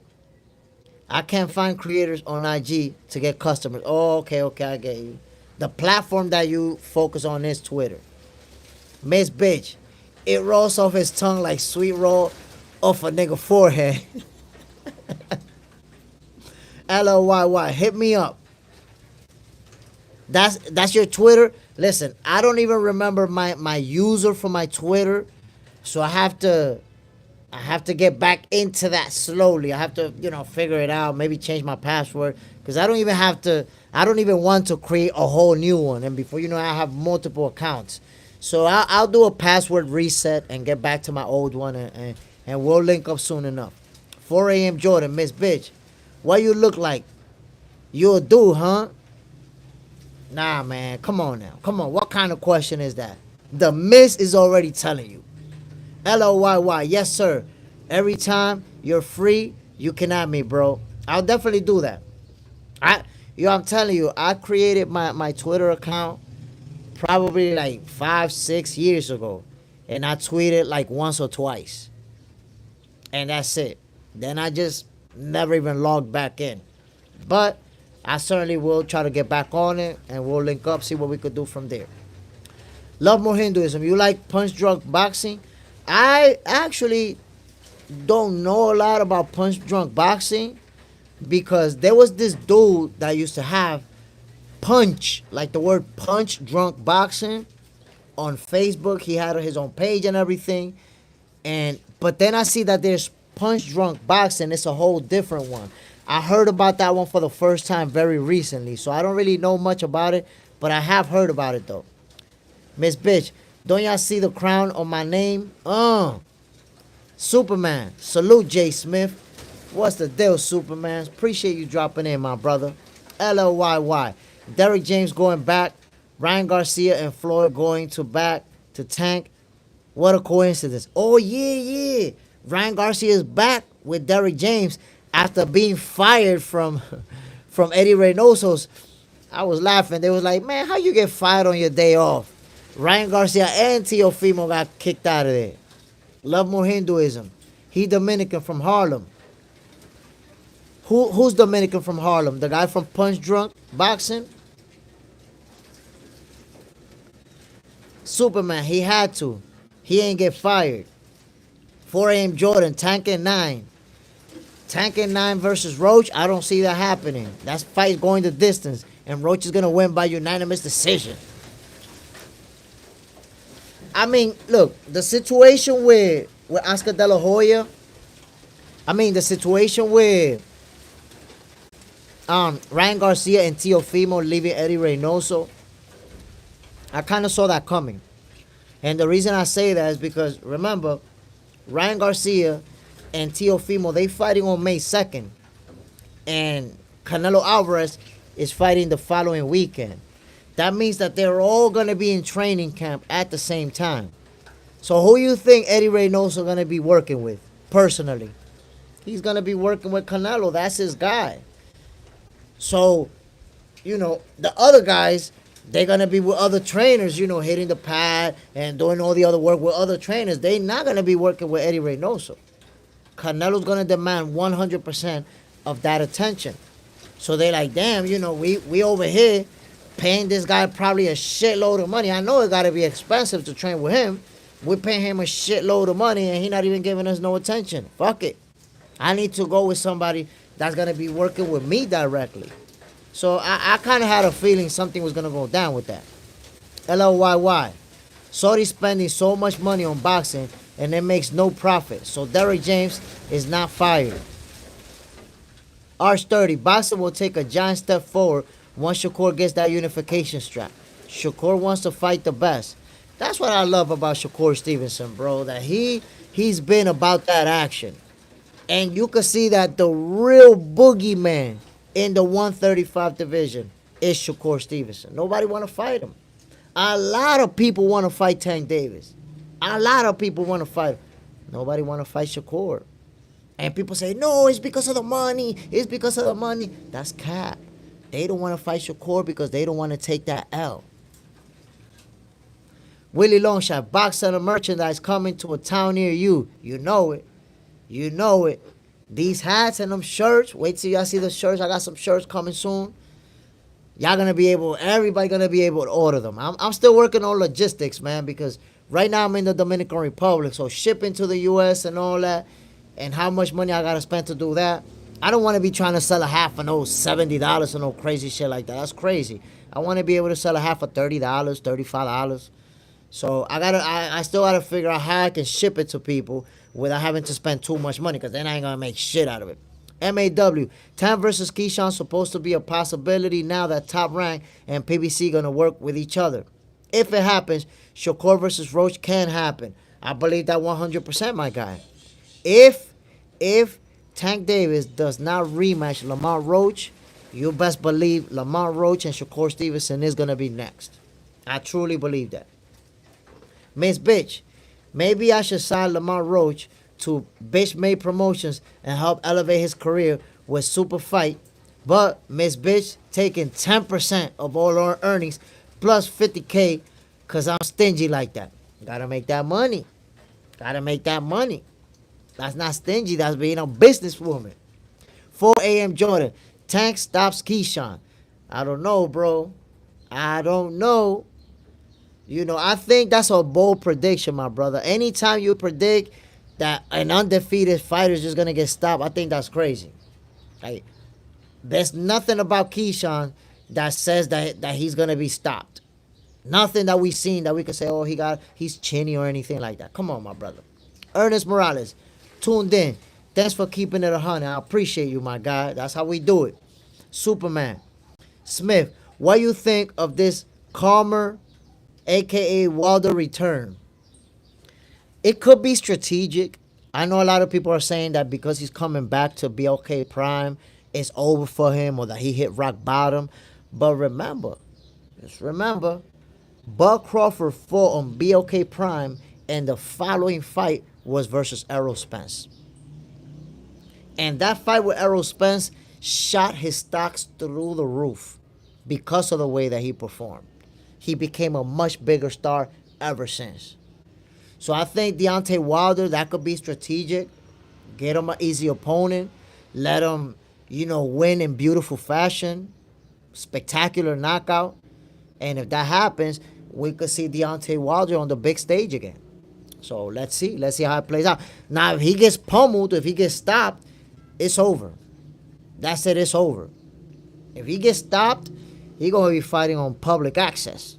Speaker 1: I can't find creators on IG to get customers. Oh, okay, I get you. The platform that you focus on is Twitter. Miss Bitch, it rolls off his tongue like sweet roll off a nigga forehead. LOYY, hit me up. That's your Twitter. Listen, I don't even remember my user for my Twitter, so I have to get back into that slowly. I have to figure it out. Maybe change my password, because I don't even want to create a whole new one. And before you know, I have multiple accounts. So I'll do a password reset and get back to my old one, and we'll link up soon enough. 4 a.m. Jordan, Miss Bitch, what you look like? You a dude, huh? Nah, man, come on now. Come on, what kind of question is that? The Miss is already telling you. LOYY, yes, sir. Every time you're free, you can add me, bro. I'll definitely do that. I'm telling you, I created my Twitter account probably like 5-6 years ago. And I tweeted like once or twice. And that's it. Then I just never even logged back in. But I certainly will try to get back on it, and we'll link up, see what we could do from there. Love More Hinduism. You like punch drunk boxing? I actually don't know a lot about punch drunk boxing, because there was this dude that used to have Punch, like the word punch, drunk boxing on Facebook. He had his own page and everything. But then I see that there's punch drunk boxing. It's a whole different one. I heard about that one for the first time very recently, so I don't really know much about it, but I have heard about it though. Miss Bitch, don't y'all see the crown on my name? Superman. Salute, Jay Smith. What's the deal, Superman? Appreciate you dropping in, my brother. LLYY. Derrick James going back. Ryan Garcia and Floyd going back to Tank. What a coincidence. Oh, yeah. Ryan Garcia is back with Derrick James after being fired from Eddie Reynoso's. I was laughing. They was like, man, how you get fired on your day off? Ryan Garcia and Teofimo got kicked out of there. Love more Hinduism. He Dominican from Harlem. Who's Dominican from Harlem? The guy from Punch Drunk Boxing? Superman, he had to. He ain't get fired. 4 a.m. Jordan, Tank and 9. Tank and 9 versus Roach, I don't see that happening. That fight's going the distance, and Roach is going to win by unanimous decision. I mean, look, the situation with Oscar De La Hoya, the situation with Ryan Garcia and Teofimo leaving Eddie Reynoso, I kind of saw that coming. And the reason I say that is because, remember, Ryan Garcia and Teofimo, they fighting on May 2nd. And Canelo Alvarez is fighting the following weekend. That means that they're all going to be in training camp at the same time. So who you think Eddie Reynoso going to be working with, personally? He's going to be working with Canelo. That's his guy. So, the other guys, they're going to be with other trainers, hitting the pad and doing all the other work with other trainers. They're not going to be working with Eddie Reynoso. Canelo's going to demand 100% of that attention. So they're like, damn, we over here paying this guy probably a shitload of money. I know it got to be expensive to train with him. We're paying him a shitload of money and he's not even giving us no attention. Fuck it. I need to go with somebody that's going to be working with me directly. So I kind of had a feeling something was going to go down with that. LLYY. Saudi spending so much money on boxing and it makes no profit. So Derrick James is not fired. Arch30. Boxing will take a giant step forward once Shakur gets that unification strap. Shakur wants to fight the best. That's what I love about Shakur Stevenson, bro. That he's been about that action. And you can see that the real boogeyman in the 135 division is Shakur Stevenson. Nobody want to fight him. A lot of people want to fight Tank Davis. A lot of people want to fight him. Nobody want to fight Shakur. And people say, no, it's because of the money. It's because of the money. That's cap. They don't want to fight Shakur because they don't want to take that L. Willie Longshot, Box Center merchandise coming to a town near you. You know it. You know it. These hats and them shirts. Wait till y'all see the shirts. I got some shirts coming soon. Y'all gonna be able, everybody gonna be able to order them. I'm still working on logistics, man, because right now I'm in the Dominican Republic. So shipping to the U.S. and all that, and how much money I gotta spend to do that. I don't want to be trying to sell a half for no $70 or no crazy shit like that. That's crazy. I want to be able to sell a half for $30, $35. So I still gotta figure out how I can ship it to people without having to spend too much money, because then I ain't gonna make shit out of it. MAW, Tam versus Keyshawn supposed to be a possibility now that Top Rank and PBC gonna work with each other. If it happens, Shakur versus Roach can happen. I believe that 100%, my guy. If Tank Davis does not rematch Lamont Roach, you best believe Lamont Roach and Shakur Stevenson is gonna be next. I truly believe that. Miss Bitch, maybe I should sign Lamont Roach to Bitch Made Promotions and help elevate his career with Super Fight. But Miss Bitch taking 10% of all our earnings plus 50K because I'm stingy like that. Gotta make that money. Gotta make that money. That's not stingy. That's being a businesswoman. 4 a.m. Jordan. Tank stops Keyshawn. I don't know, bro. I don't know. I think that's a bold prediction, my brother. Anytime you predict that an undefeated fighter is just going to get stopped, I think that's crazy. Like, there's nothing about Keyshawn that says that he's gonna be stopped. Nothing that we've seen that we could say, oh, he's chinny or anything like that. Come on, my brother. Ernest Morales, tuned in. Thanks for keeping it 100. I appreciate you, my guy. That's how we do it. Superman. Smith, what do you think of this Calmer, aka Wilder return? It could be strategic. I know a lot of people are saying that because he's coming back to BLK Prime, it's over for him or that he hit rock bottom. But remember, just remember, Bud Crawford fought on BLK Prime and the following fight was versus Errol Spence. And that fight with Errol Spence shot his stocks through the roof because of the way that he performed. He became a much bigger star ever since. So I think Deontay Wilder, that could be strategic. Get him an easy opponent. Let him, win in beautiful fashion. Spectacular knockout. And if that happens, we could see Deontay Wilder on the big stage again. So let's see. Let's see how it plays out. Now, if he gets pummeled, if he gets stopped, it's over. That's it. It's over. If he gets stopped, he's going to be fighting on public access.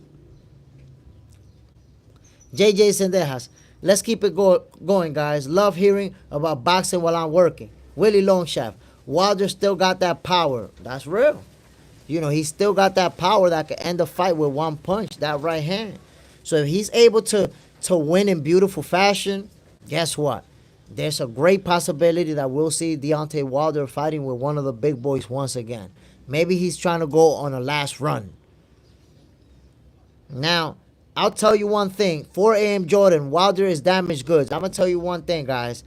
Speaker 1: JJ Sendejas, let's keep it going, guys. Love hearing about boxing while I'm working. Willie Longshaft, Wilder still got that power. That's real. He still got that power that can end the fight with one punch, that right hand. So if he's able to win in beautiful fashion, guess what? There's a great possibility that we'll see Deontay Wilder fighting with one of the big boys once again. Maybe he's trying to go on a last run. Now, I'll tell you one thing. 4 a.m. Jordan, Wilder is damaged goods. I'm going to tell you one thing, guys.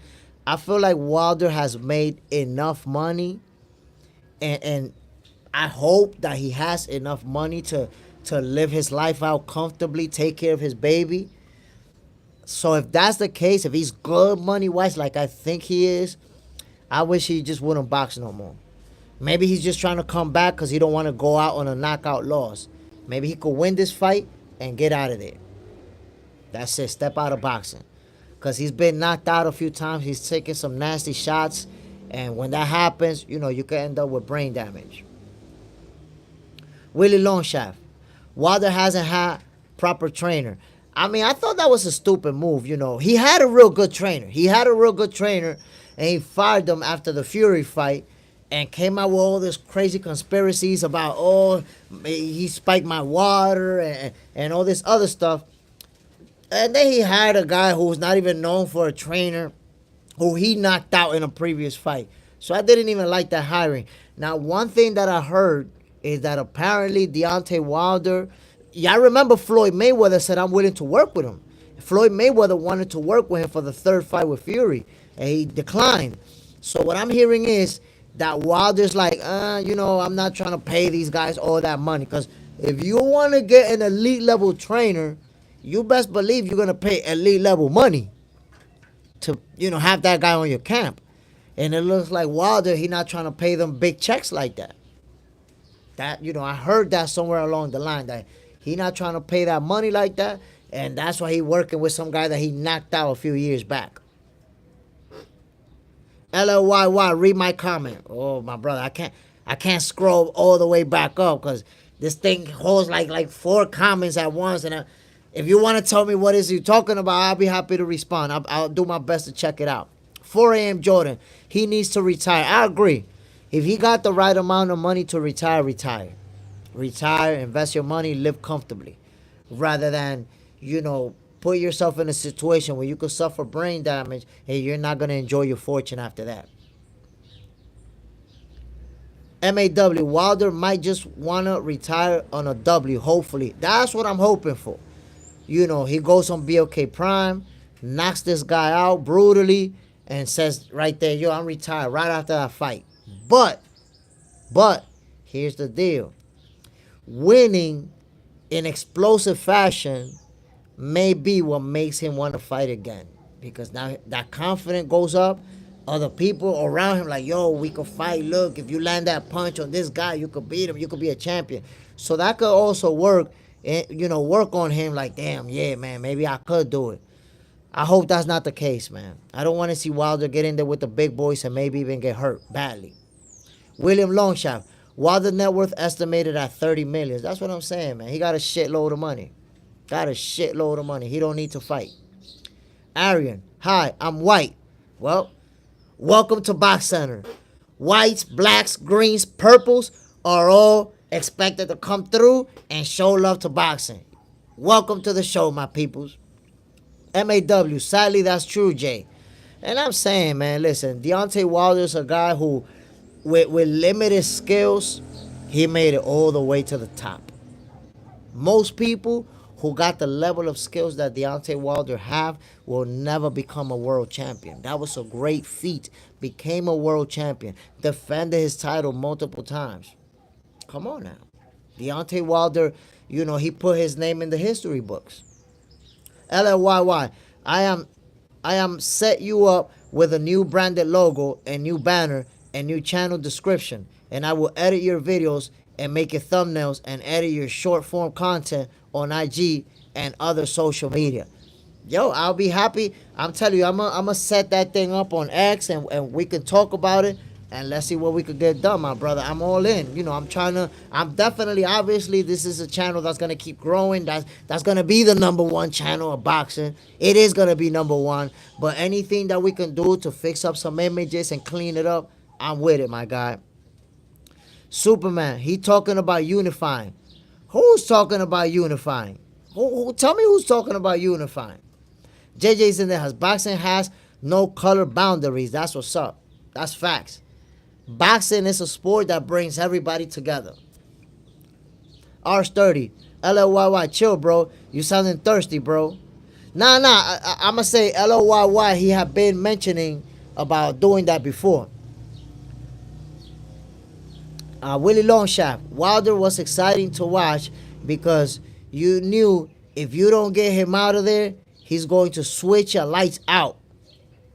Speaker 1: I feel like Wilder has made enough money, and I hope that he has enough money to live his life out comfortably, take care of his baby. So if that's the case, if he's good money-wise like I think he is, I wish he just wouldn't box no more. Maybe he's just trying to come back because he don't want to go out on a knockout loss. Maybe he could win this fight and get out of there. That's it. Step out of boxing. Because he's been knocked out a few times. He's taken some nasty shots. And when that happens, you can end up with brain damage. Willie Longshaft. Wilder hasn't had proper trainer. I mean, I thought that was a stupid move, He had a real good trainer. And he fired him after the Fury fight and came out with all these crazy conspiracies about, he spiked my water and all this other stuff. And then he hired a guy who was not even known for a trainer, who he knocked out in a previous fight. So I didn't even like that hiring. Now, one thing that I heard is that apparently Deontay Wilder, I remember Floyd Mayweather said, I'm willing to work with him. Floyd Mayweather wanted to work with him for the third fight with Fury, and he declined. So what I'm hearing is that Wilder's like, I'm not trying to pay these guys all that money. Because if you want to get an elite level trainer, you best believe you're going to pay elite level money to, have that guy on your camp. And it looks like Wilder, he's not trying to pay them big checks like that. That, I heard that somewhere along the line, that he not trying to pay that money like that. And that's why he working with some guy that he knocked out a few years back. LLYY, read my comment. Oh, my brother, I can't scroll all the way back up because this thing holds like 4 comments at once. And if you want to tell me what is you talking about, I'll be happy to respond. I'll do my best to check it out. 4 a.m. Jordan, he needs to retire. I agree. If he got the right amount of money to retire, retire. Retire, invest your money, live comfortably. Rather than, put yourself in a situation where you could suffer brain damage and you're not going to enjoy your fortune after that. MAW, Wilder might just want to retire on a W, hopefully. That's what I'm hoping for. He goes on BLK Prime, knocks this guy out brutally, and says right there, I'm retired right after that fight. But, here's the deal. Winning in explosive fashion may be what makes him want to fight again. Because now that confidence goes up. Other people around him like, we could fight. Look, if you land that punch on this guy, you could beat him. You could be a champion. So that could also work, work on him like, damn, yeah, man, maybe I could do it. I hope that's not the case, man. I don't want to see Wilder get in there with the big boys and maybe even get hurt badly. William Longshaft. Wilder net worth estimated at 30 million. That's what I'm saying, man. He got a shitload of money. Got a shitload of money. He don't need to fight. Arian, hi, I'm white. Well, welcome to Box Center. Whites, blacks, greens, purples are all expected to come through and show love to boxing. Welcome to the show, my peoples. MAW, sadly that's true, Jay. And I'm saying, man, listen, Deontay Wilder's a guy who, with limited skills, he made it all the way to the top. Most people who got the level of skills that Deontay Wilder have will never become a world champion. That was a great feat. Became a world champion. Defended his title multiple times. Come on now. Deontay Wilder, he put his name in the history books. LLYY, I am set you up with a new branded logo and new banner and new channel description. And I will edit your videos and make your thumbnails and edit your short form content on IG and other social media. Yo, I'll be happy. I'm telling you, I'm gonna set that thing up on X and we can talk about it and let's see what we could get done, my brother. I'm all in. I'm definitely, obviously, this is a channel that's gonna keep growing. That's gonna be the #1 channel of boxing. It is gonna be #1. But anything that we can do to fix up some images and clean it up, I'm with it, my guy. Superman, he talking about unifying. Who's talking about unifying? Tell me who's talking about unifying. JJ's in there. Boxing has no color boundaries. That's what's up. That's facts. Boxing is a sport that brings everybody together. R30, LLYY, chill, bro. You sounding thirsty, bro. Nah, I'm going to say LLYY, he have been mentioning about doing that before. Willie Longshaft, Wilder was exciting to watch because you knew if you don't get him out of there, he's going to switch your lights out.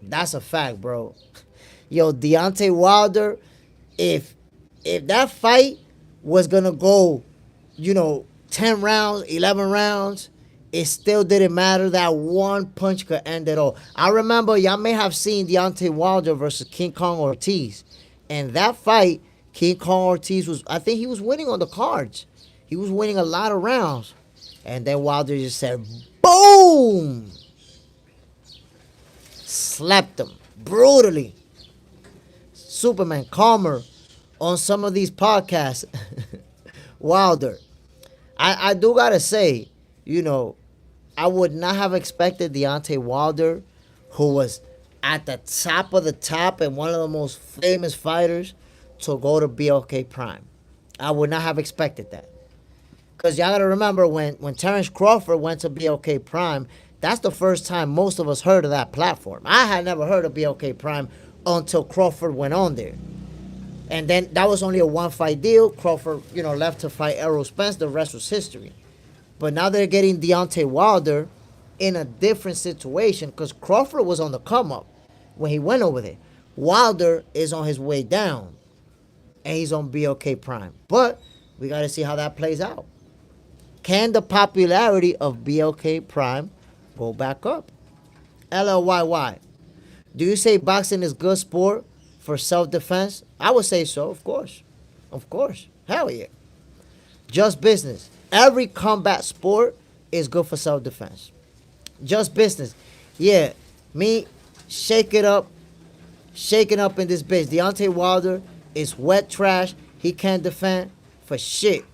Speaker 1: That's a fact, bro. Yo, Deontay Wilder, if that fight was going to go, 10 rounds, 11 rounds, it still didn't matter. That one punch could end it all. I remember, y'all may have seen Deontay Wilder versus King Kong Ortiz. And that fight, King Kong Ortiz I think he was winning on the cards. He was winning a lot of rounds. And then Wilder just said, boom! Slapped him brutally. Superman, calmer on some of these podcasts. Wilder. I do gotta say, I would not have expected Deontay Wilder, who was at the top of the top and one of the most famous fighters, to go to BLK Prime. I would not have expected that. Because y'all got to remember, when Terrence Crawford went to BLK Prime, that's the first time most of us heard of that platform. I had never heard of BLK Prime until Crawford went on there. And then that was only a one-fight deal. Crawford, left to fight Errol Spence. The rest was history. But now they're getting Deontay Wilder in a different situation because Crawford was on the come-up when he went over there. Wilder is on his way down. And he's on BLK Prime. But we got to see how that plays out. Can the popularity of BLK Prime go back up? LLYY. Do you say boxing is good sport for self-defense? I would say so, of course. Of course. Hell yeah. Just business. Every combat sport is good for self-defense. Just business. Yeah, me shaking up in this bitch. Deontay Wilder is wet trash. He can't defend for shit.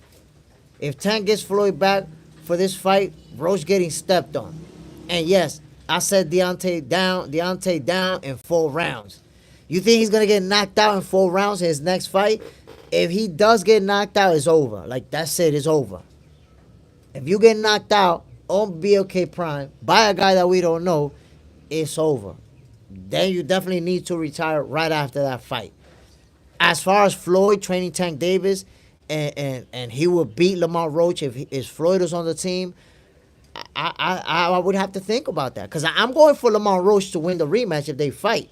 Speaker 1: If Tank gets Floyd back for this fight, Roach getting stepped on. And yes, I said Deontay down in 4 rounds. You think he's going to get knocked out in 4 rounds in his next fight? If he does get knocked out, it's over. Like, that's it, it's over. If you get knocked out on BLK Prime by a guy that we don't know, it's over. Then you definitely need to retire right after that fight. As far as Floyd training Tank Davis, and he would beat Lamont Roach if Floyd was on the team, I would have to think about that. Because I'm going for Lamont Roach to win the rematch if they fight,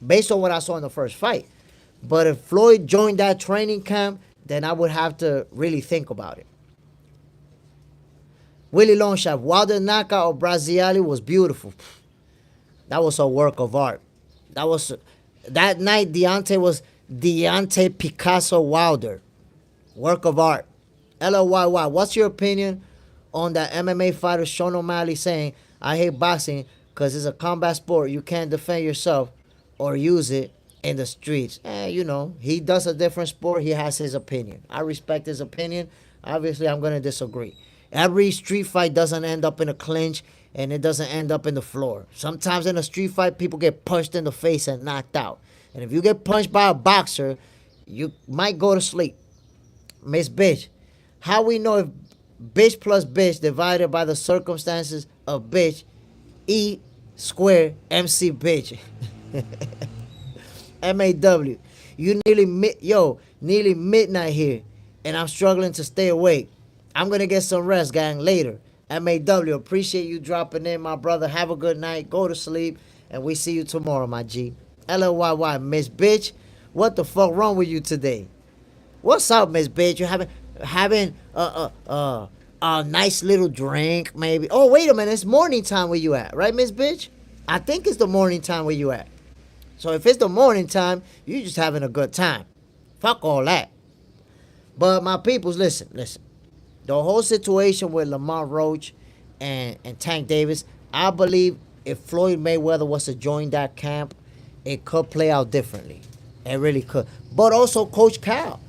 Speaker 1: based on what I saw in the first fight. But if Floyd joined that training camp, then I would have to really think about it. Willie Longshaft, Wilder knockout of Braziali was beautiful. That was a work of art. That night Deontay was Deontay Picasso Wilder. Work of art. LOYY. What's your opinion on that MMA fighter Sean O'Malley saying, I hate boxing because it's a combat sport. You can't defend yourself or use it in the streets. He does a different sport. He has his opinion. I respect his opinion. Obviously, I'm going to disagree. Every street fight doesn't end up in a clinch and it doesn't end up in the floor. Sometimes in a street fight, people get punched in the face and knocked out. And if you get punched by a boxer, you might go to sleep. Miss Bitch, how we know if bitch plus bitch divided by the circumstances of bitch, E square MC bitch. MAW. You nearly midnight here, and I'm struggling to stay awake. I'm gonna get some rest, gang, later. MAW, appreciate you dropping in, my brother. Have a good night. Go to sleep, and we see you tomorrow, my G. LLYY, Miss Bitch, what the fuck wrong with you today? What's up, Miss Bitch? You having a nice little drink, maybe? Oh, wait a minute, it's morning time where you at, right, Miss Bitch? I think it's the morning time where you at. So if it's the morning time, you just having a good time. Fuck all that. But my peoples, listen. The whole situation with Lamont Roach and Tank Davis, I believe if Floyd Mayweather was to join that camp, it could play out differently. It really could. But also Coach Cal.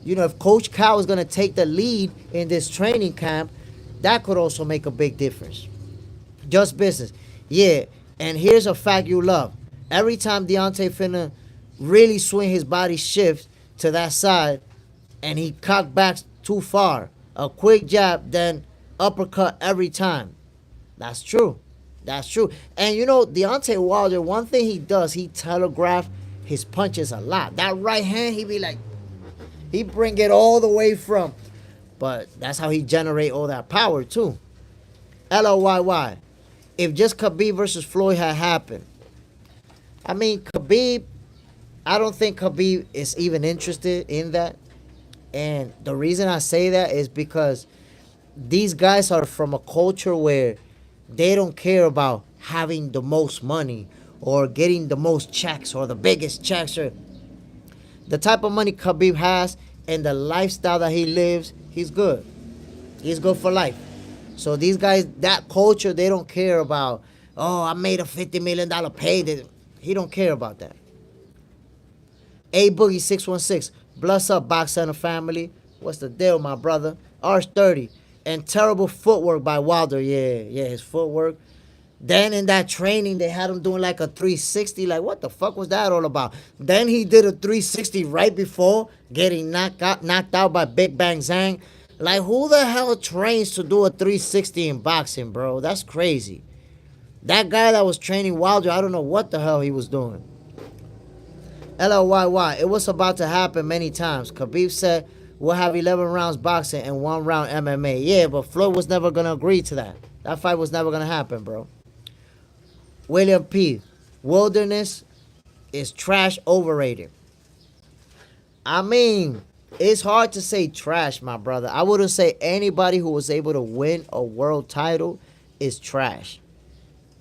Speaker 1: If Coach Cal is going to take the lead in this training camp, that could also make a big difference. Just business. Yeah, and here's a fact you love. Every time Deontay finna really swing his body shift to that side and he cock backs too far, a quick jab, then uppercut every time. That's true. And Deontay Wilder, one thing he does, he telegraphs his punches a lot. That right hand, he bring it all the way from. But that's how he generate all that power too. LOYY. If just Khabib versus Floyd had happened, Khabib, I don't think Khabib is even interested in that. And the reason I say that is because these guys are from a culture where they don't care about having the most money or getting the most checks or the biggest checks or the type of money Khabib has and the lifestyle that he lives. He's good. He's good for life. So these guys, that culture, they don't care about, I made a $50 million payday. He don't care about that. A Boogie 616. Bless up, Box Center family. What's the deal, my brother? Arch30. And terrible footwork by Wilder. Yeah, his footwork. Then in that training, they had him doing like a 360. Like, what the fuck was that all about? Then he did a 360 right before getting knocked out by Big Bang Zhang. Like, who the hell trains to do a 360 in boxing, bro? That's crazy. That guy that was training Wilder, I don't know what the hell he was doing. LLYY, it was about to happen many times. Khabib said, we'll have 11 rounds boxing and 1 round MMA. Yeah, but Floyd was never going to agree to that. That fight was never going to happen, bro. William P. Wilderness is trash overrated. It's hard to say trash, my brother. I wouldn't say anybody who was able to win a world title is trash.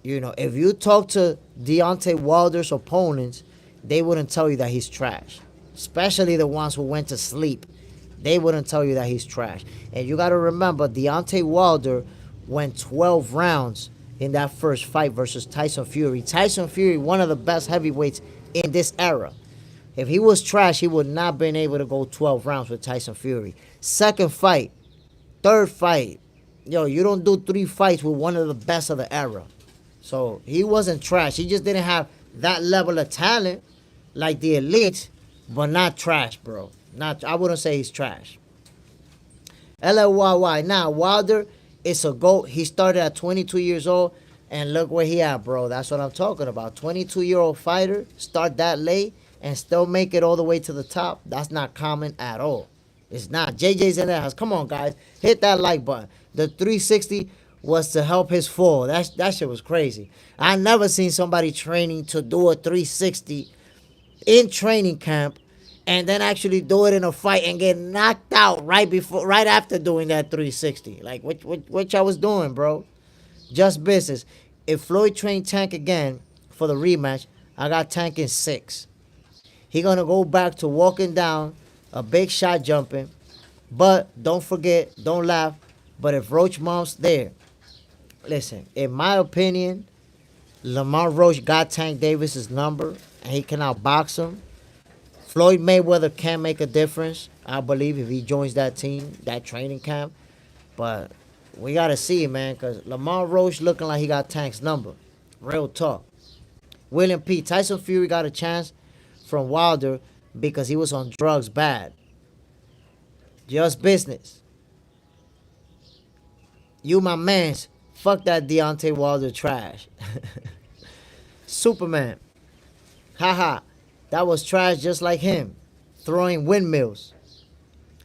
Speaker 1: If you talk to Deontay Wilder's opponents, they wouldn't tell you that he's trash. Especially the ones who went to sleep. They wouldn't tell you that he's trash. And you got to remember, Deontay Wilder went 12 rounds in that first fight versus Tyson Fury. Tyson Fury, one of the best heavyweights in this era. If he was trash, he would not have been able to go 12 rounds with Tyson Fury. Second fight, third fight. You don't do 3 fights with one of the best of the era. So he wasn't trash. He just didn't have that level of talent like the elite, but not trash, bro. I wouldn't say he's trash. LLYY. Now, Wilder is a GOAT. He started at 22 years old, and look where he at, bro. That's what I'm talking about. 22-year-old fighter, start that late, and still make it all the way to the top. That's not common at all. It's not. JJ's in the house. Come on, guys. Hit that like button. The 360 was to help his fall. That shit was crazy. I never seen somebody training to do a 360 in training camp and then actually do it in a fight and get knocked out right after doing that 360. Like, what y'all was doing, bro? Just business. If Floyd trained Tank again for the rematch, I got Tank in 6. He gonna go back to walking down, a big shot jumping, But don't forget, don't laugh. But if Roach Mom's there, listen, in my opinion, Lamont Roach got Tank Davis's number and he can outbox him. Floyd Mayweather can make a difference, I believe, if he joins that team, that training camp. But we got to see, man, because Lamont Roach looking like he got Tank's number. Real talk. William P. Tyson Fury got a chance from Wilder because he was on drugs bad. Just business. You my mans. Fuck that Deontay Wilder trash. Superman. Haha. That was trash just like him. Throwing windmills.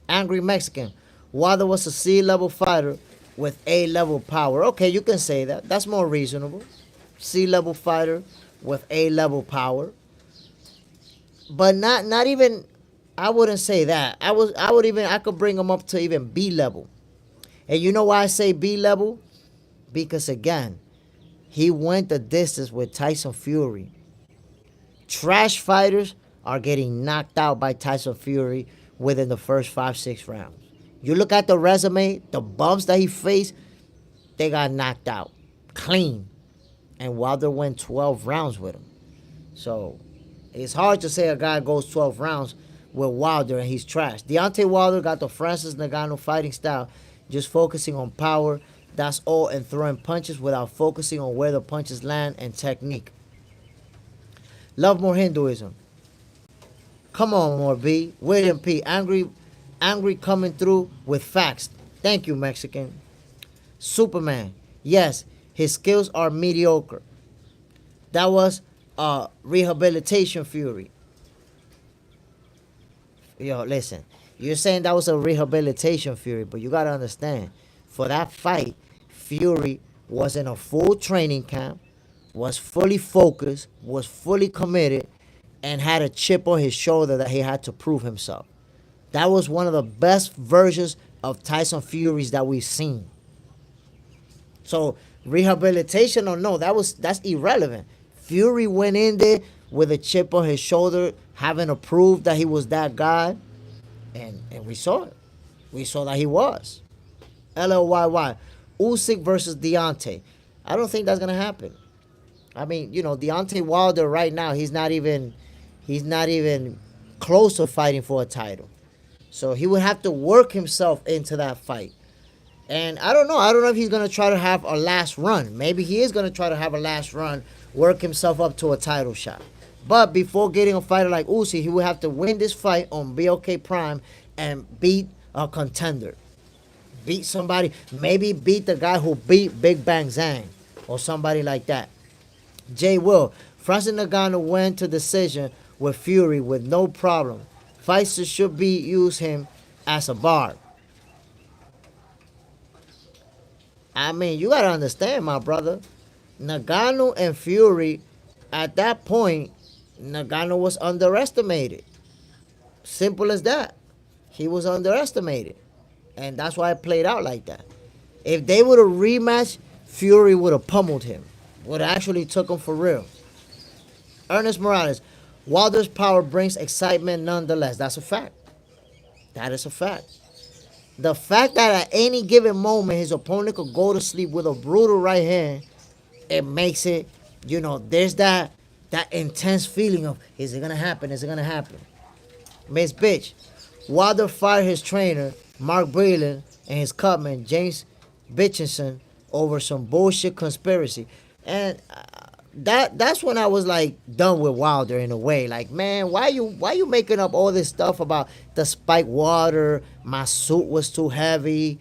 Speaker 1: Angry Mexican. Wilder was a C-level fighter with A-level power. Okay, you can say that. That's more reasonable. C-level fighter with A-level power. But not even, I wouldn't say that. I could bring him up to even B-level. And you know why I say B-level? Because again, he went the distance with Tyson Fury. Trash fighters are getting knocked out by Tyson Fury within the first 5-6 rounds. You look at the resume, the bumps that he faced, they got knocked out. Clean. And Wilder went 12 rounds with him. So, it's hard to say a guy goes 12 rounds with Wilder and he's trash. Deontay Wilder got the Francis Ngannou fighting style, just focusing on power, that's all, and throwing punches without focusing on where the punches land and technique. Love more Hinduism. Come on, more B. William P. Angry coming through with facts. Thank you, Mexican. Superman. Yes, his skills are mediocre. That was a rehabilitation Fury. Yo, listen. You're saying that was a rehabilitation Fury, but you got to understand, for that fight, Fury was in a full training camp, was fully focused, was fully committed, and had a chip on his shoulder that he had to prove himself. That was one of the best versions of Tyson Fury's that we've seen. So rehabilitation or no, that's irrelevant. Fury went in there with a chip on his shoulder, having to prove that he was that guy, and we saw it. We saw that he was. LLYY. Usyk versus Deontay. I don't think that's gonna happen. I mean, Deontay Wilder right now, he's not even close to fighting for a title. So he would have to work himself into that fight. And I don't know. I don't know if he's going to try to have a last run. Maybe he is going to try to have a last run, work himself up to a title shot. But before getting a fighter like Usyk, he would have to win this fight on BOK Prime and beat a contender. Beat somebody. Maybe beat the guy who beat Big Bang Zhang or somebody like that. Jay Will. Francis Ngannou went to decision with Fury with no problem. Fighters should use him as a bar. I mean, you got to understand, my brother. Ngannou and Fury, at that point, Ngannou was underestimated. Simple as that. He was underestimated. And that's why it played out like that. If they would have rematched, Fury would have pummeled him. Would have actually took him for real. Ernest Morales. Wilder's power brings excitement nonetheless. That's a fact. That is a fact. The fact that at any given moment his opponent could go to sleep with a brutal right hand, it makes it, there's that intense feeling of, is it going to happen? Is it going to happen? Miss Bitch. Wilder fired his trainer, Mark Breland, and his cutman, James Bitchinson, over some bullshit conspiracy. And that's when I was like done with Wilder in a way. Like, man, why you making up all this stuff about the spiked water? My suit was too heavy.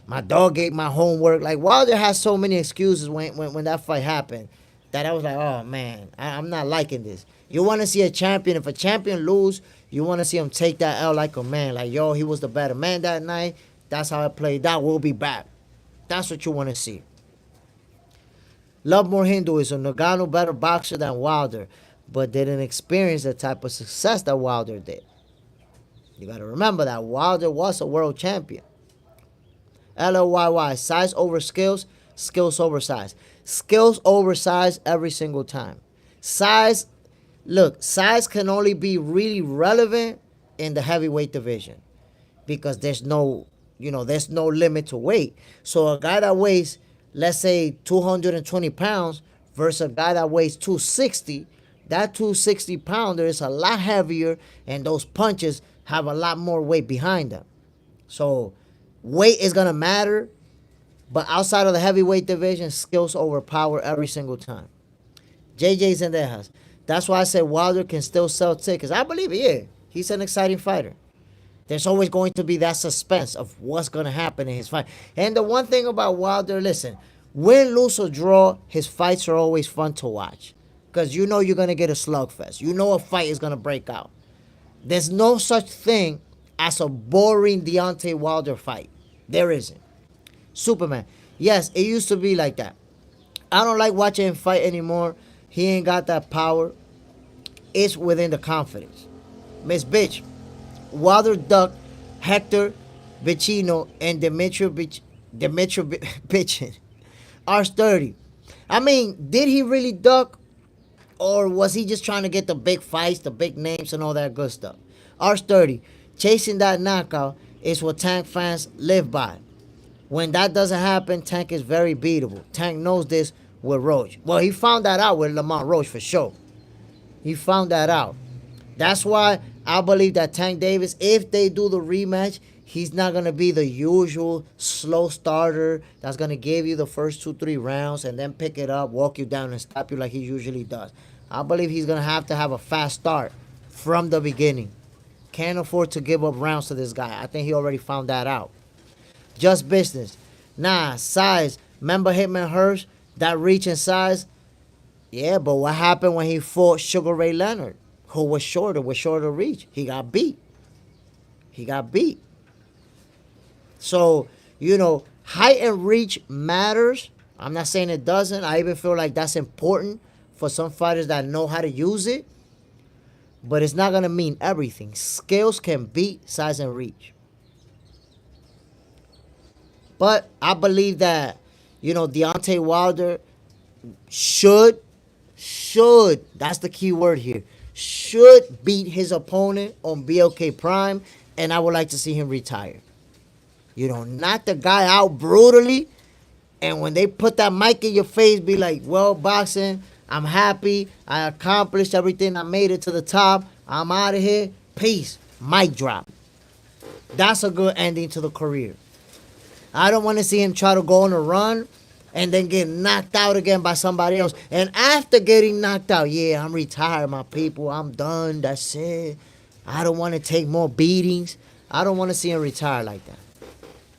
Speaker 1: My dog ate my homework. Like, Wilder has so many excuses when that fight happened that I was like, oh man, I'm not liking this. You want to see a champion? If a champion lose, you want to see him take that L like a man. Like, yo, he was the better man that night. That's how it played out. We'll be back. That's what you want to see. Love more Hinduism. Ngannou better boxer than Wilder, but didn't experience the type of success that Wilder did. You got to remember that Wilder was a world champion. LLYY. Size over skills. Skills over size. Skills over size every single time. Size can only be really relevant in the heavyweight division. because there's no limit to weight. So a guy that weighs, let's say, 220 pounds versus a guy that weighs 260, that 260 pounder is a lot heavier, and those punches have a lot more weight behind them. So weight is going to matter, but outside of the heavyweight division, skills overpower every single time. JJ's in their house. That's why I said Wilder can still sell tickets. I believe it, yeah. He's an exciting fighter. There's always going to be that suspense of what's going to happen in his fight. And the one thing about Wilder, listen, win, lose, or draw, his fights are always fun to watch. Because you know you're going to get a slugfest. You know a fight is going to break out. There's no such thing as a boring Deontay Wilder fight. There isn't. Superman. Yes, it used to be like that. I don't like watching him fight anymore. He ain't got that power. It's within the confidence. Miss Bitch. Wilder ducked Hector Vicino and Demetrio Bichin. R30. I mean, did he really duck? Or was he just trying to get the big fights, the big names, and all that good stuff? R30. Chasing that knockout is what Tank fans live by. When that doesn't happen, Tank is very beatable. Tank knows this with Roach. Well, he found that out with Lamont Roach for sure. He found that out. That's why I believe that Tank Davis, if they do the rematch, he's not going to be the usual slow starter that's going to give you the first 2-3 rounds and then pick it up, walk you down, and stop you like he usually does. I believe he's going to have a fast start from the beginning. Can't afford to give up rounds to this guy. I think he already found that out. Just business. Nah, size. Remember Hitman Hurst? That reach and size? Yeah, but what happened when he fought Sugar Ray Leonard, who was shorter, with shorter reach? He got beat. So, height and reach matters. I'm not saying it doesn't. I even feel like that's important for some fighters that know how to use it. But it's not going to mean everything. Skills can beat size and reach. But I believe that, Deontay Wilder should, that's the key word here, should beat his opponent on BLK Prime, and I would like to see him retire. Knock the guy out brutally, and when they put that mic in your face, be like, well, boxing, I'm happy, I accomplished everything, I made it to the top, I'm out of here, peace, mic drop. That's a good ending to the career. I don't want to see him try to go on a run and then get knocked out again by somebody else. And after getting knocked out, yeah, I'm retired, my people. I'm done. That's it. I don't want to take more beatings. I don't want to see him retire like that.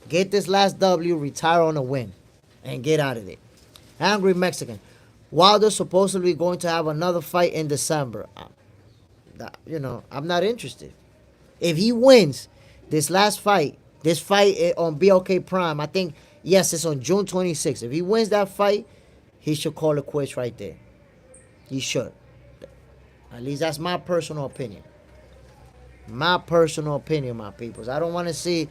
Speaker 1: Get this last W, retire on a win, and get out of it. Angry Mexican. Wilder's supposedly going to have another fight in December. I'm not interested. If he wins this last fight, this fight on BLK Prime, I think, yes, it's on June 26th. If he wins that fight, he should call it quits right there. He should. At least that's my personal opinion. My personal opinion, my peoples. I don't want to see,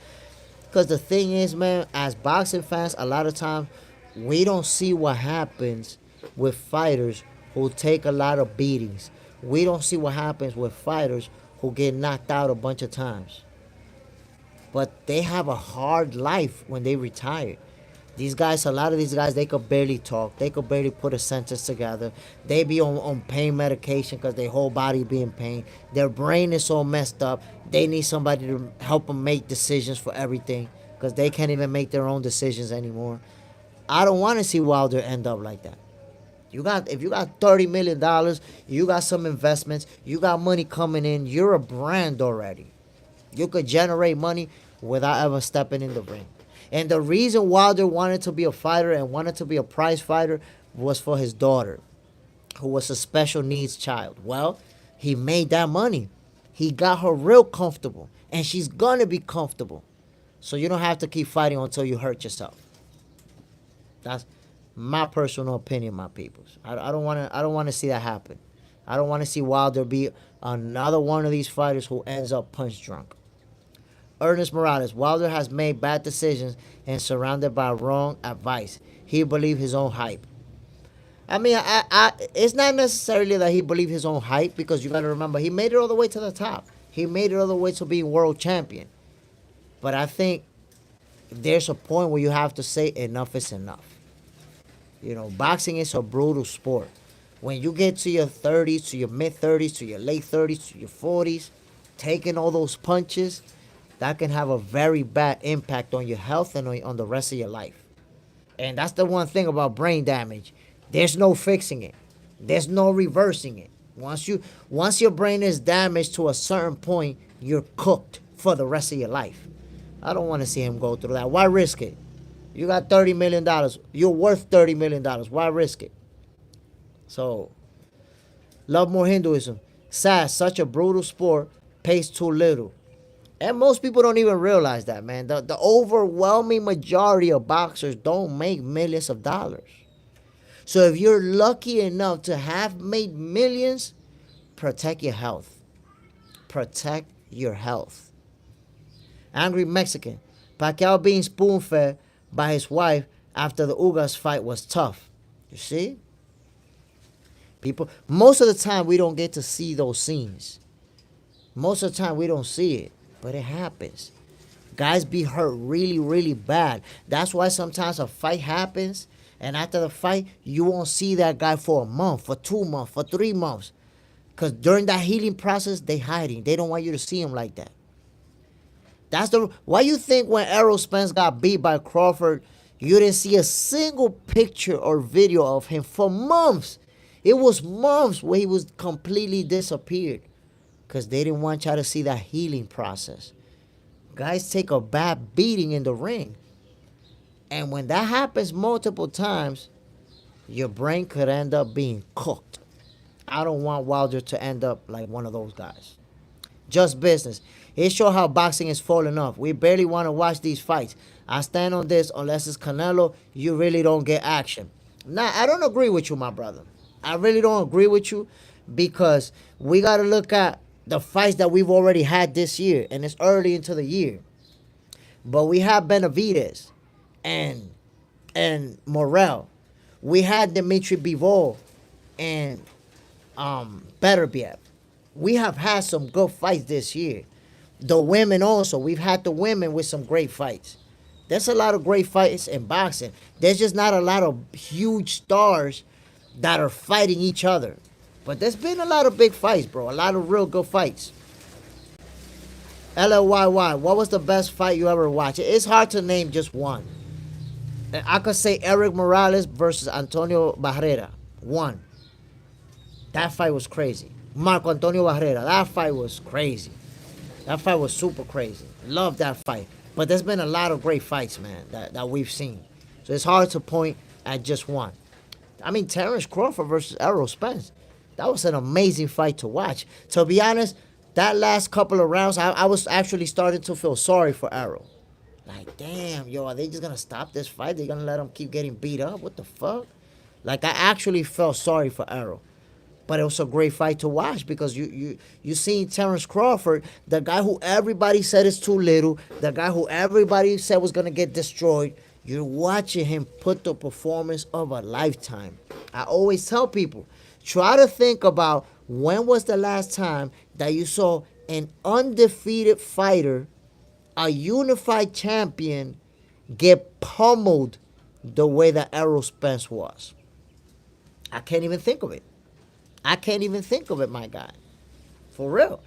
Speaker 1: because the thing is, man, as boxing fans, a lot of times, we don't see what happens with fighters who take a lot of beatings. We don't see what happens with fighters who get knocked out a bunch of times. But they have a hard life when they retire. A lot of these guys, they could barely talk. They could barely put a sentence together. They be on pain medication because their whole body be in pain. Their brain is so messed up. They need somebody to help them make decisions for everything because they can't even make their own decisions anymore. I don't want to see Wilder end up like that. If you got $30 million, you got some investments, you got money coming in, you're a brand already. You could generate money without ever stepping in the ring. And the reason Wilder wanted to be a fighter and wanted to be a prize fighter was for his daughter, who was a special needs child. Well, he made that money. He got her real comfortable, and she's going to be comfortable. So you don't have to keep fighting until you hurt yourself. That's my personal opinion, my peoples. I don't want to see that happen. I don't want to see Wilder be another one of these fighters who ends up punch drunk. Ernest Morales. Wilder has made bad decisions and surrounded by wrong advice. He believed his own hype. I mean, it's not necessarily that he believed his own hype, because you got to remember, he made it all the way to the top. He made it all the way to being world champion. But I think there's a point where you have to say enough is enough. Boxing is a brutal sport. When you get to your 30s, to your mid 30s, to your late 30s, to your 40s, taking all those punches, that can have a very bad impact on your health and on the rest of your life. And that's the one thing about brain damage. There's no fixing it. There's no reversing it. Once your brain is damaged to a certain point, you're cooked for the rest of your life. I don't want to see him go through that. Why risk it? You got $30 million. You're worth $30 million. Why risk it? So, love more Hinduism. Sad, such a brutal sport, pays too little. And most people don't even realize that, man. The overwhelming majority of boxers don't make millions of dollars. So if you're lucky enough to have made millions, protect your health. Protect your health. Angry Mexican. Pacquiao being spoon-fed by his wife after the Ugas fight was tough. You see? People, most of the time we don't get to see those scenes. Most of the time we don't see it, but it happens. Guys be hurt really, really bad. That's why sometimes a fight happens, and after the fight, you won't see that guy for a month, for 2 months, for 3 months. Because during that healing process, they hiding. They don't want you to see him like that. Why you think when Errol Spence got beat by Crawford, you didn't see a single picture or video of him for months? It was months where he was completely disappeared. Because they didn't want y'all to see that healing process. Guys take a bad beating in the ring. And when that happens multiple times, your brain could end up being cooked. I don't want Wilder to end up like one of those guys. Just business. It shows how boxing is falling off. We barely want to watch these fights. I stand on this, unless it's Canelo, you really don't get action. Now, I don't agree with you, my brother. I really don't agree with you, because we got to look at the fights that we've already had this year, and it's early into the year. But we have Benavidez and Morrell. We had Dmitry Bivol and Beterbiev. We have had some good fights this year. The women also. We've had the women with some great fights. There's a lot of great fights in boxing. There's just not a lot of huge stars that are fighting each other. But there's been a lot of big fights, bro. A lot of real good fights. LLYY, what was the best fight you ever watched? It's hard to name just one. I could say Eric Morales versus Antonio Barrera. One. That fight was crazy. Marco Antonio Barrera. That fight was crazy. That fight was super crazy. Love that fight. But there's been a lot of great fights, man, that we've seen. So it's hard to point at just one. I mean, Terrence Crawford versus Errol Spence. That was an amazing fight to watch. To be honest, that last couple of rounds, I was actually starting to feel sorry for Errol. Like, damn, yo, are they just going to stop this fight? They're going to let him keep getting beat up? What the fuck? Like, I actually felt sorry for Errol. But it was a great fight to watch, because you seen Terrence Crawford, the guy who everybody said is too little, the guy who everybody said was going to get destroyed. You're watching him put the performance of a lifetime. I always tell people, try to think about when was the last time that you saw an undefeated fighter, a unified champion, get pummeled the way that Errol Spence was. I can't even think of it. I can't even think of it, my guy. For real.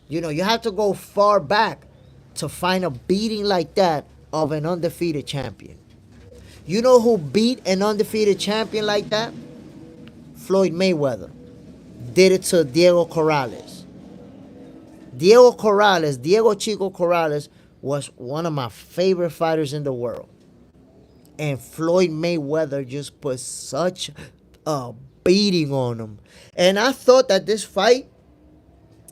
Speaker 1: You know, you have to go far back to find a beating like that of an undefeated champion. You know who beat an undefeated champion like that? Floyd Mayweather. Did it to Diego Corrales. Diego Chico Corrales was one of my favorite fighters in the world. And Floyd Mayweather just put such a beating on him. And I thought that this fight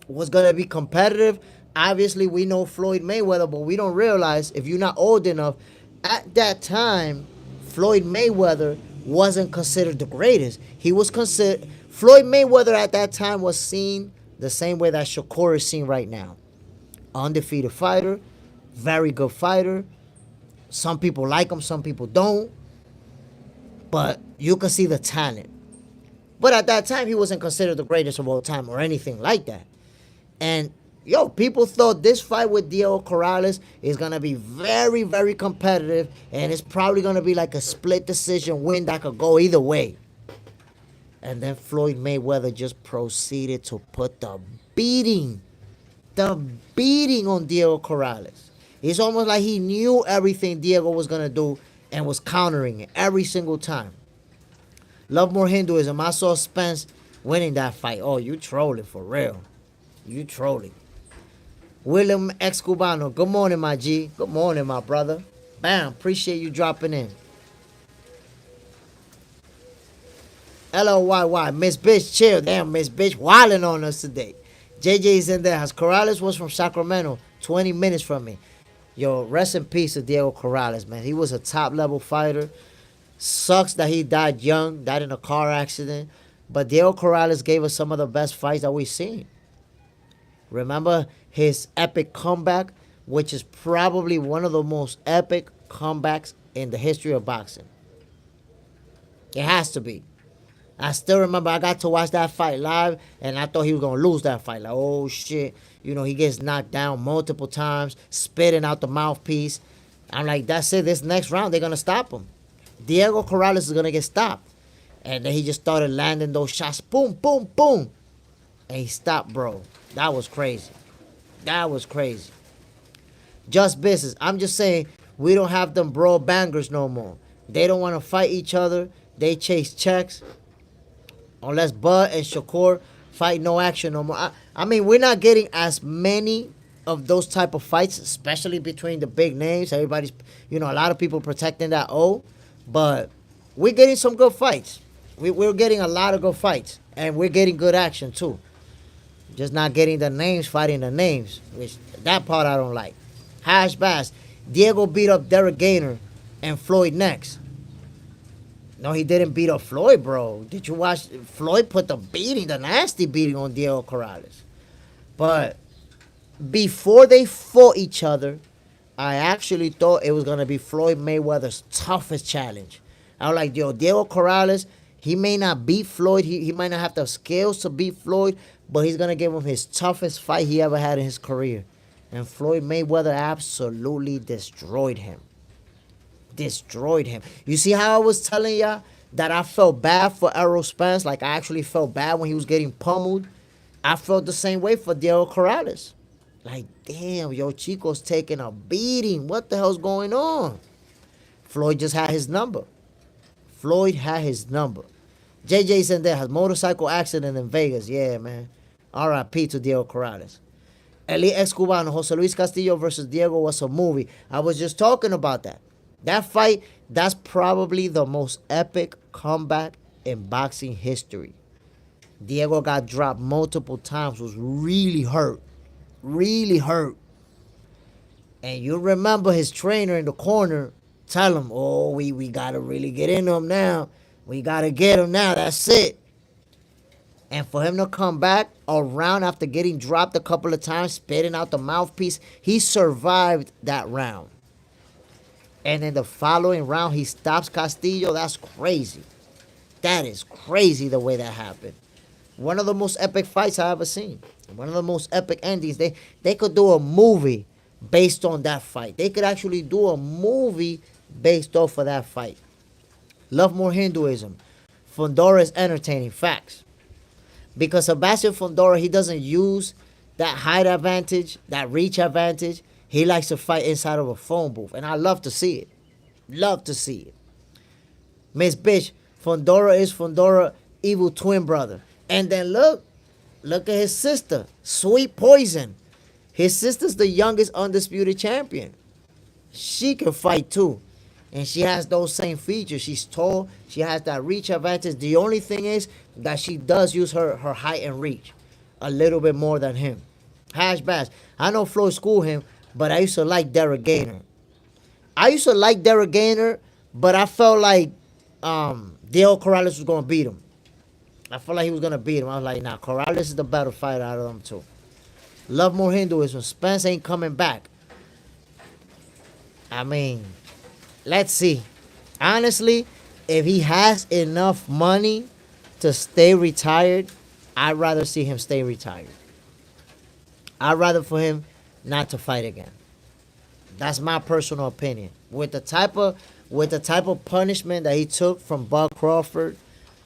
Speaker 1: was going to be competitive. Obviously, we know Floyd Mayweather, but we don't realize, if you're not old enough, at that time, Floyd Mayweather wasn't considered the greatest. Floyd Mayweather at that time was seen the same way that Shakur is seen right now. Undefeated fighter, very good fighter. Some people like him, some people don't. But you can see the talent. But at that time, he wasn't considered the greatest of all time or anything like that. And Yo, people thought this fight with Diego Corrales is gonna be very, very competitive, and it's probably gonna be like a split decision win that could go either way. And then Floyd Mayweather just proceeded to put the beating on Diego Corrales. It's almost like he knew everything Diego was gonna do and was countering it every single time. Love More Hinduism. I saw Spence winning that fight. Oh, you trolling for real. You trolling. William X Cubano. Good morning, my G. Good morning, my brother. Bam. Appreciate you dropping in. LOYY. Miss Bitch, chill. Damn, Miss Bitch wilding on us today. JJ's in there. Has Corrales was from Sacramento. 20 minutes from me. Yo, rest in peace to Diego Corrales, man. He was a top-level fighter. Sucks that he died young, died in a car accident. But Diego Corrales gave us some of the best fights that we've seen. Remember his epic comeback, which is probably one of the most epic comebacks in the history of boxing. It has to be. I still remember I got to watch that fight live, and I thought he was going to lose that fight. Like, oh, shit. You know, he gets knocked down multiple times, spitting out the mouthpiece. I'm like, that's it. This next round, they're going to stop him. Diego Corrales is going to get stopped. And then he just started landing those shots. Boom, boom, boom. And he stopped, bro. That was crazy. That was crazy. Just business. I'm just saying, we don't have them bro bangers no more. They don't want to fight each other. They chase checks. Unless Bud and Shakur fight no action no more. I mean, we're not getting as many of those type of fights, especially between the big names. Everybody's, you know, a lot of people protecting that O. But we're getting some good fights. We're getting a lot of good fights. And we're getting good action, too. Just not getting the names fighting the names, which that part I don't like. Hash Bass. Diego beat up Derek Gainer and Floyd next. No, he didn't beat up Floyd, bro. Did you watch? Floyd put the nasty beating on Diego Corrales. But before they fought each other, I actually thought it was going to be Floyd Mayweather's toughest challenge. I was like, yo, Diego Corrales, he may not beat Floyd. He might not have the skills to beat Floyd, but he's going to give him his toughest fight he ever had in his career. And Floyd Mayweather absolutely destroyed him. Destroyed him. You see how I was telling y'all that I felt bad for Errol Spence? Like, I actually felt bad when he was getting pummeled. I felt the same way for Diego Corrales. Like, damn, yo, Chico's taking a beating. What the hell's going on? Floyd just had his number. Floyd had his number. JJ said there has motorcycle accident in Vegas. Yeah, man. R.I.P. to Diego Corrales. Elite Ex-Cubano, Jose Luis Castillo versus Diego was a movie. I was just talking about that. That fight, that's probably the most epic comeback in boxing history. Diego got dropped multiple times, was really hurt. Really hurt. And you remember his trainer in the corner tell him, oh, we got to really get into him now. We got to get him now. That's it. And for him to come back around after getting dropped a couple of times, spitting out the mouthpiece, he survived that round. And in the following round, he stops Castillo. That's crazy. That is crazy the way that happened. One of the most epic fights I ever seen. One of the most epic endings. They could do a movie based on that fight. They could actually do a movie based off of that fight. Love More Hinduism. Fundora is entertaining. Facts. Because Sebastian Fundora, he doesn't use that height advantage, that reach advantage. He likes to fight inside of a phone booth. And I love to see it. Love to see it. Miss Bitch, Fundora is Fundora, evil twin brother. And then look at his sister, Sweet Poison. His sister's the youngest undisputed champion. She can fight too. And she has those same features. She's tall. She has that reach advantage. The only thing is that she does use her height and reach a little bit more than him. Hash Bash. I know Floyd schooled him, but I used to like Derek Gainer. But I felt like Diego Corrales was going to beat him. I felt like he was going to beat him. I was like, nah, Corrales is the better fighter out of them two. Love More Hinduism. Spence ain't coming back. I mean, let's see. Honestly, if he has enough money to stay retired, I'd rather see him stay retired. I'd rather for him not to fight again. That's my personal opinion. With the type of punishment that he took from Bud Crawford,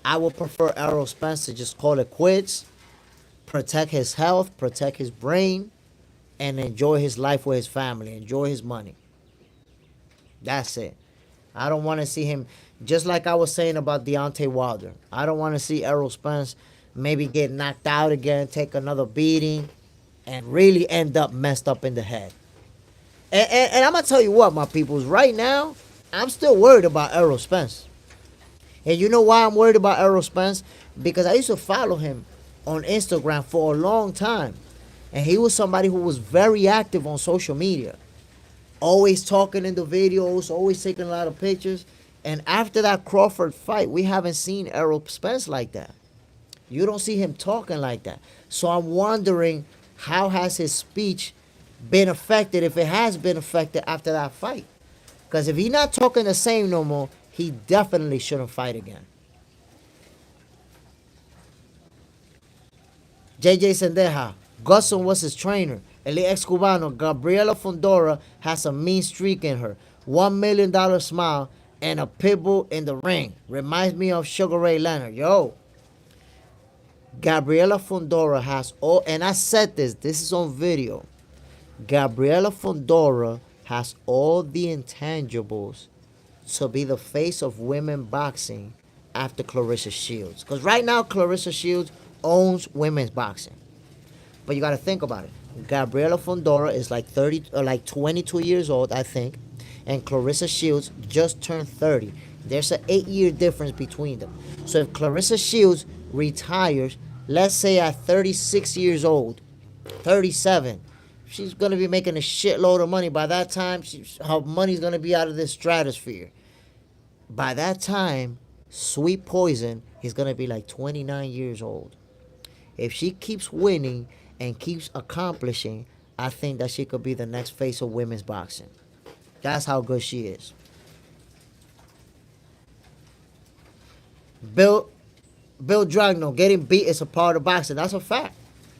Speaker 1: I would prefer Errol Spence to just call it quits, protect his health, protect his brain, and enjoy his life with his family, enjoy his money. That's it. I don't want to see him, just like I was saying about Deontay Wilder. I don't want to see Errol Spence maybe get knocked out again, take another beating, and really end up messed up in the head. And I'm going to tell you what, my peoples, right now, I'm still worried about Errol Spence. And you know why I'm worried about Errol Spence? Because I used to follow him on Instagram for a long time. And he was somebody who was very active on social media. Always talking in the videos, always taking a lot of pictures. And after that Crawford fight, we haven't seen Errol Spence like that. You don't see him talking like that. So I'm wondering, how has his speech been affected, if it has been affected after that fight? Because if he's not talking the same no more, he definitely shouldn't fight again. JJ Sendeja, Gusson was his trainer. El ex-Cubano, Gabriela Fondora has a mean streak in her. $1 million smile and a pit bull in the ring. Reminds me of Sugar Ray Leonard. Yo, Gabriela Fondora has all, and I said this is on video. Gabriela Fondora has all the intangibles to be the face of women boxing after Clarissa Shields. Because right now, Clarissa Shields owns women's boxing. But you got to think about it. Gabriela Fondora is like 30 or like 22 years old, I think. And Clarissa Shields just turned 30. There's an 8-year difference between them. So if Clarissa Shields retires, let's say at 36 years old, 37, she's going to be making a shitload of money. By that time, her money's going to be out of this stratosphere. By that time, Sweet Poison is going to be like 29 years old. If she keeps winning and keeps accomplishing, I think that she could be the next face of women's boxing. That's how good she is. Bill Dragno, getting beat is a part of boxing. That's a fact.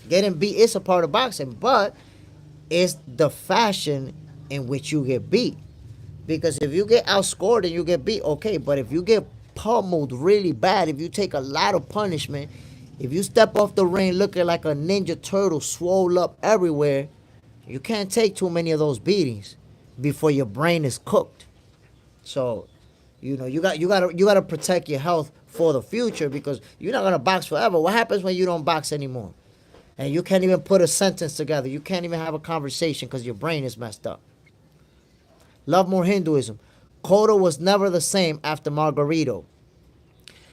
Speaker 1: Getting beat is a part of boxing, but it's the fashion in which you get beat. Because if you get outscored and you get beat, okay. But if you get pummeled really bad, if you take a lot of punishment, if you step off the ring looking like a Ninja Turtle swole up everywhere, you can't take too many of those beatings before your brain is cooked. So, you gotta protect your health for the future, because you're not gonna box forever. What happens when you don't box anymore? And you can't even put a sentence together. You can't even have a conversation because your brain is messed up. Love More Hinduism. Cotto was never the same after Margarito.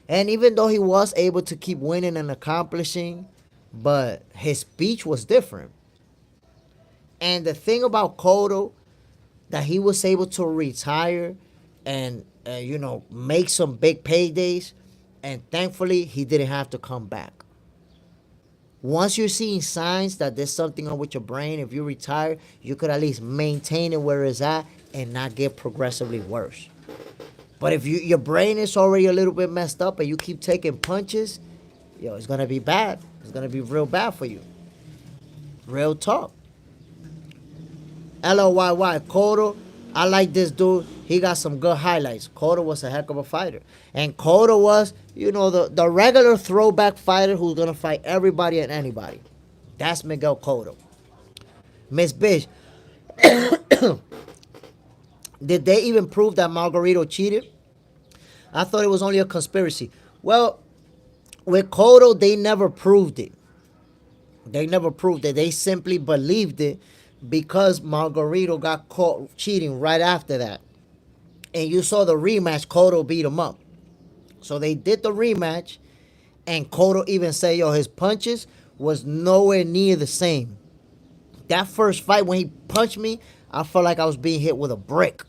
Speaker 1: And even though he was able to keep winning and accomplishing, but his speech was different. And the thing about Cotto, that he was able to retire and, make some big paydays. And thankfully, he didn't have to come back. Once you're seeing signs that there's something wrong with your brain, if you retire, you could at least maintain it where it's at and not get progressively worse. But if your brain is already a little bit messed up and you keep taking punches, it's going to be bad. It's going to be real bad for you. Real talk. LOYY, Cotto, I like this dude. He got some good highlights. Cotto was a heck of a fighter. And Cotto was, the regular throwback fighter who's going to fight everybody and anybody. That's Miguel Cotto. Miss Bish, did they even prove that Margarito cheated? I thought it was only a conspiracy. Well, with Cotto, they never proved it. They never proved it. They simply believed it because Margarito got caught cheating right after that. And you saw the rematch, Cotto beat him up. So they did the rematch, and Cotto even said, his punches was nowhere near the same. That first fight, when he punched me, I felt like I was being hit with a brick.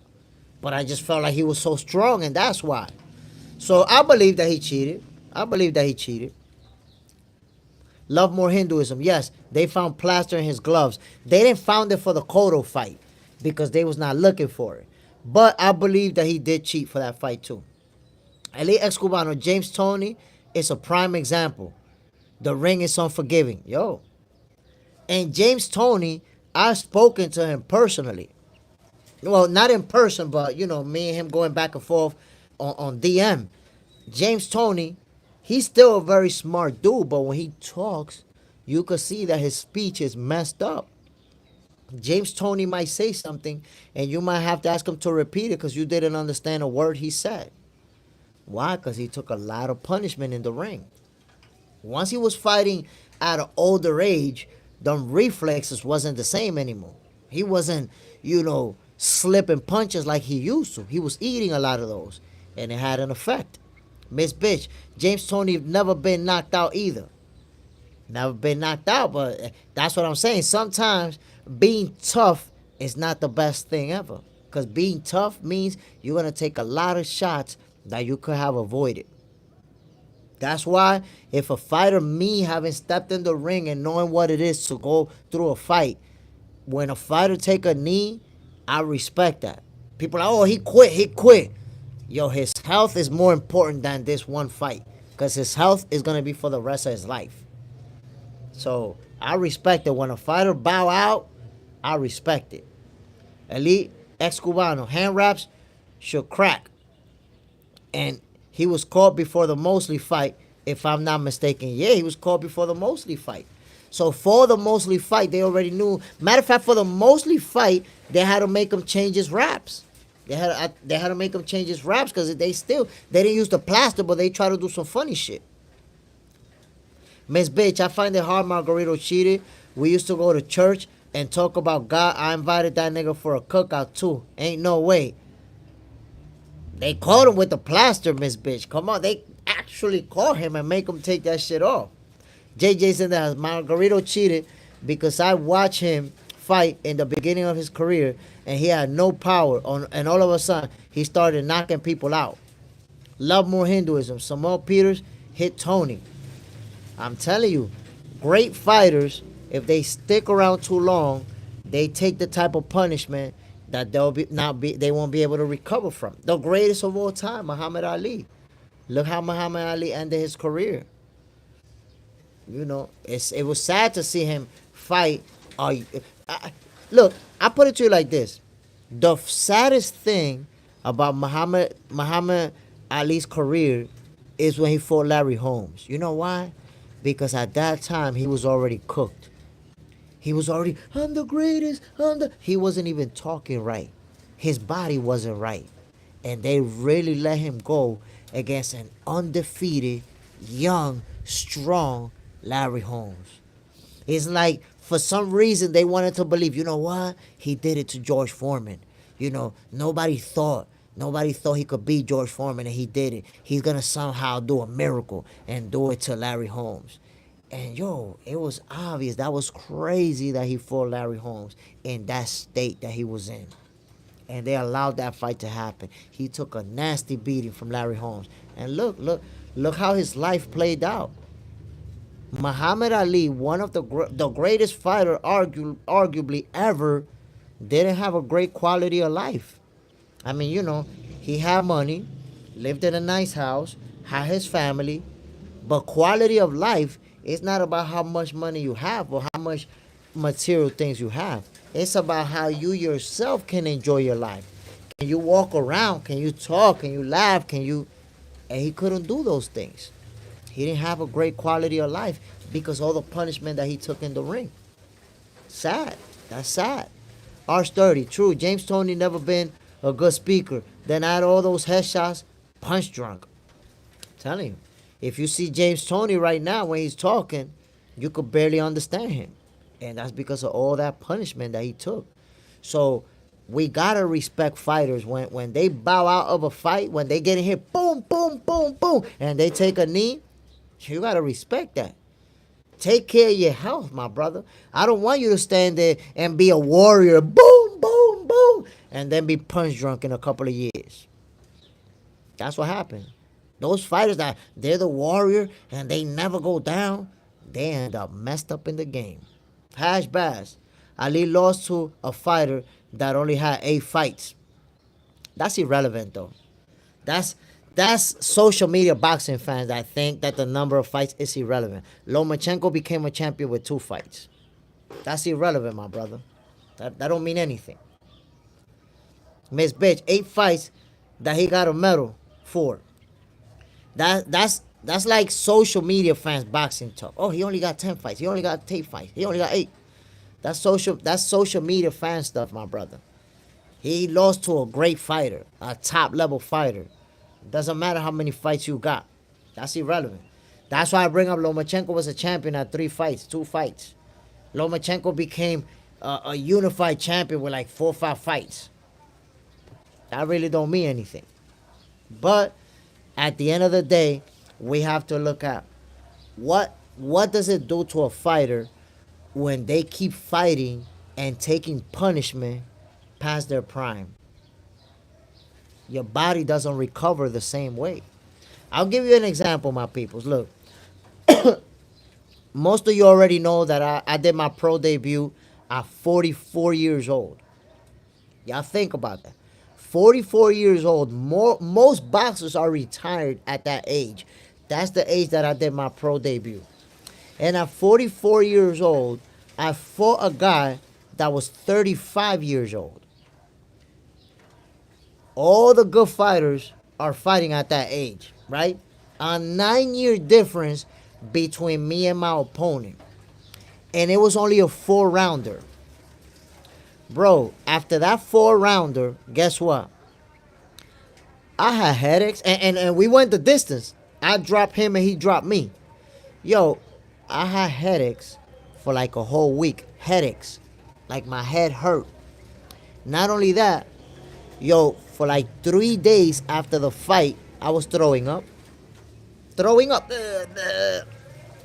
Speaker 1: But I just felt like he was so strong, and that's why. So I believe that he cheated. Love More Hinduism. Yes, they found plaster in his gloves. They didn't find it for the Cotto fight because they was not looking for it. But I believe that he did cheat for that fight too. Elite ex-Cubano, James Toney is a prime example. The ring is unforgiving. And James Toney, I've spoken to him personally. Well, not in person, but me and him going back and forth on DM. James Toney, he's still a very smart dude, but when he talks, you could see that his speech is messed up. James Toney might say something, and you might have to ask him to repeat it because you didn't understand a word he said. Why? Because he took a lot of punishment in the ring. Once he was fighting at an older age, the reflexes wasn't the same anymore. He wasn't, slipping punches like he used to. He was eating a lot of those, and it had an effect. Miss Bitch, James Toney never been knocked out either. Never been knocked out, but that's what I'm saying. Sometimes being tough is not the best thing ever. Because being tough means you're going to take a lot of shots that you could have avoided. That's why if a fighter, me having stepped in the ring and knowing what it is to go through a fight, when a fighter take a knee, I respect that. People are like, oh, he quit. Yo, his health is more important than this one fight. Because his health is going to be for the rest of his life. So I respect it. When a fighter bow out, I respect it. Elite ex-Cubano, hand wraps should crack. And he was caught before the Mosley fight, if I'm not mistaken. Yeah, he was caught before the Mosley fight. So for the Mosley fight, they already knew. Matter of fact, for the Mosley fight, they had to make him change his wraps. They had to make him change his wraps because they didn't use the plaster, but they tried to do some funny shit. Miss Bitch, I find it hard Margarito cheated. We used to go to church and talk about God. I invited that nigga for a cookout too. Ain't no way. They caught him with the plaster, Miss Bitch. Come on, they actually caught him and make him take that shit off. JJ's in the house. Margarito cheated because I watched him fight in the beginning of his career and he had no power. And all of a sudden, he started knocking people out. Love more Hinduism. Samuel Peters hit Tony. I'm telling you, great fighters, if they stick around too long, they take the type of punishment that they won't be able to recover from. The greatest of all time, Muhammad Ali. Look how Muhammad Ali ended his career. It was sad to see him fight. Look, I put it to you like this. The saddest thing about Muhammad Ali's career is when he fought Larry Holmes. You know why? Because at that time, he was already cooked. He was already, I'm the greatest, He wasn't even talking right. His body wasn't right. And they really let him go against an undefeated, young, strong Larry Holmes. It's like, for some reason, they wanted to believe, you know what? He did it to George Foreman. Nobody thought he could beat George Foreman, and he did it. He's going to somehow do a miracle and do it to Larry Holmes. And, it was obvious. That was crazy that he fought Larry Holmes in that state that he was in. And they allowed that fight to happen. He took a nasty beating from Larry Holmes. And look how his life played out. Muhammad Ali, one of the greatest fighter arguably ever, didn't have a great quality of life. I mean, he had money, lived in a nice house, had his family, but quality of life is not about how much money you have or how much material things you have. It's about how you yourself can enjoy your life. Can you walk around? Can you talk? Can you laugh? And he couldn't do those things. He didn't have a great quality of life because all the punishment that he took in the ring. Sad. That's sad. R30, true. James Toney never been a good speaker. Then add all those headshots, punch drunk. I'm telling you. If you see James Toney right now when he's talking, you could barely understand him. And that's because of all that punishment that he took. So we gotta respect fighters when they bow out of a fight, when they get in here, boom, boom, boom, boom, and they take a knee. You gotta respect that. Take care of your health, my brother. I don't want you to stand there and be a warrior, boom, boom, boom, and then be punch drunk in a couple of years. That's what happened. Those fighters that they're the warrior and they never go down, they end up messed up in the game. Hash Bass. Ali lost to a fighter that only had 8 fights. That's irrelevant, though. That's social media boxing fans that think that the number of fights is irrelevant. Lomachenko became a champion with 2 fights. That's irrelevant, my brother. That don't mean anything. Miss Bitch, 8 fights that he got a medal for. That's like social media fans boxing talk. Oh, he only got 10 fights. He only got 8 fights. He only got 8. That's social media fan stuff, my brother. He lost to a great fighter, a top level fighter. Doesn't matter how many fights you got. That's irrelevant. That's why I bring up Lomachenko was a champion at 3 fights, 2 fights. Lomachenko became a unified champion with like 4 or 5 fights. That really don't mean anything. But at the end of the day, we have to look at what does it do to a fighter when they keep fighting and taking punishment past their prime. Your body doesn't recover the same way. I'll give you an example, my peoples. Look, most of you already know that I did my pro debut at 44 years old. Y'all think about that. 44 years old. Most boxers are retired at that age. That's the age that I did my pro debut. And at 44 years old, I fought a guy that was 35 years old. All the good fighters are fighting at that age, right? A 9-year difference between me and my opponent. And it was only a 4-rounder. Bro, after that 4-rounder, guess what? I had headaches, and we went the distance. I dropped him and he dropped me. Yo, I had headaches for like a whole week. Headaches. Like my head hurt. Not only that, yo, for like 3 days after the fight, I was throwing up. Throwing up.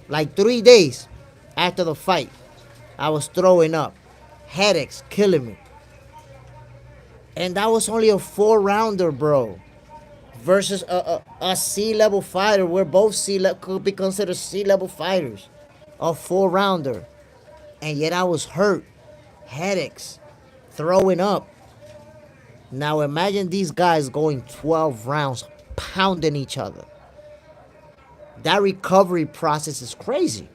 Speaker 1: Like 3 days after the fight, I was throwing up. Headaches killing me. And that was only a 4-rounder, bro. Versus a C-level fighter. We're both C-level, could be considered C-level fighters. A 4-rounder. And yet I was hurt. Headaches. Throwing up. Now imagine these guys going 12 rounds, pounding each other. That recovery process is crazy.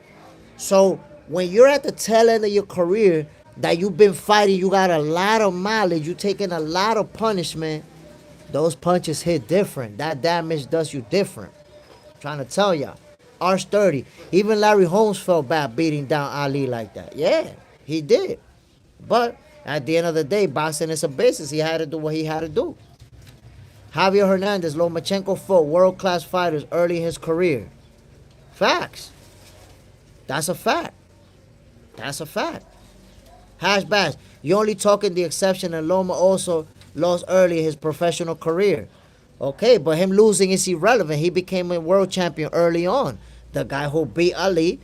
Speaker 1: So when you're at the tail end of your career, that you've been fighting, you got a lot of mileage, you taking a lot of punishment, those punches hit different. That damage does you different. I'm trying to tell y'all. Arch 30. Even Larry Holmes felt bad beating down Ali like that. Yeah, he did. But at the end of the day, boxing is a business. He had to do what he had to do. Javier Hernandez, Lomachenko fought world-class fighters early in his career. Facts. That's a fact. That's a fact. Hash Bash, you only talking the exception, and Loma also lost early in his professional career. Okay, but him losing is irrelevant. He became a world champion early on. The guy who beat Ali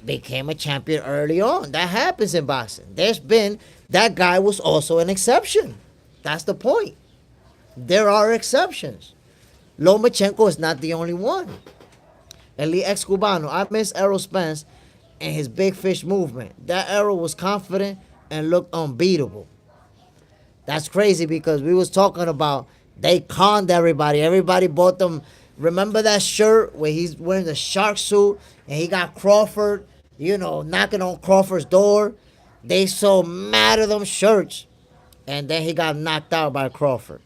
Speaker 1: became a champion early on. That happens in boxing. That guy was also an exception. That's the point. There are exceptions. Lomachenko is not the only one. Elite ex-Cubano, I miss Errol Spence and his big fish movement. That Errol was confident and looked unbeatable. That's crazy because we was talking about they conned everybody. Everybody bought them. Remember that shirt where he's wearing the shark suit and he got Crawford, knocking on Crawford's door? They so mad at them shirts. And then he got knocked out by Crawford.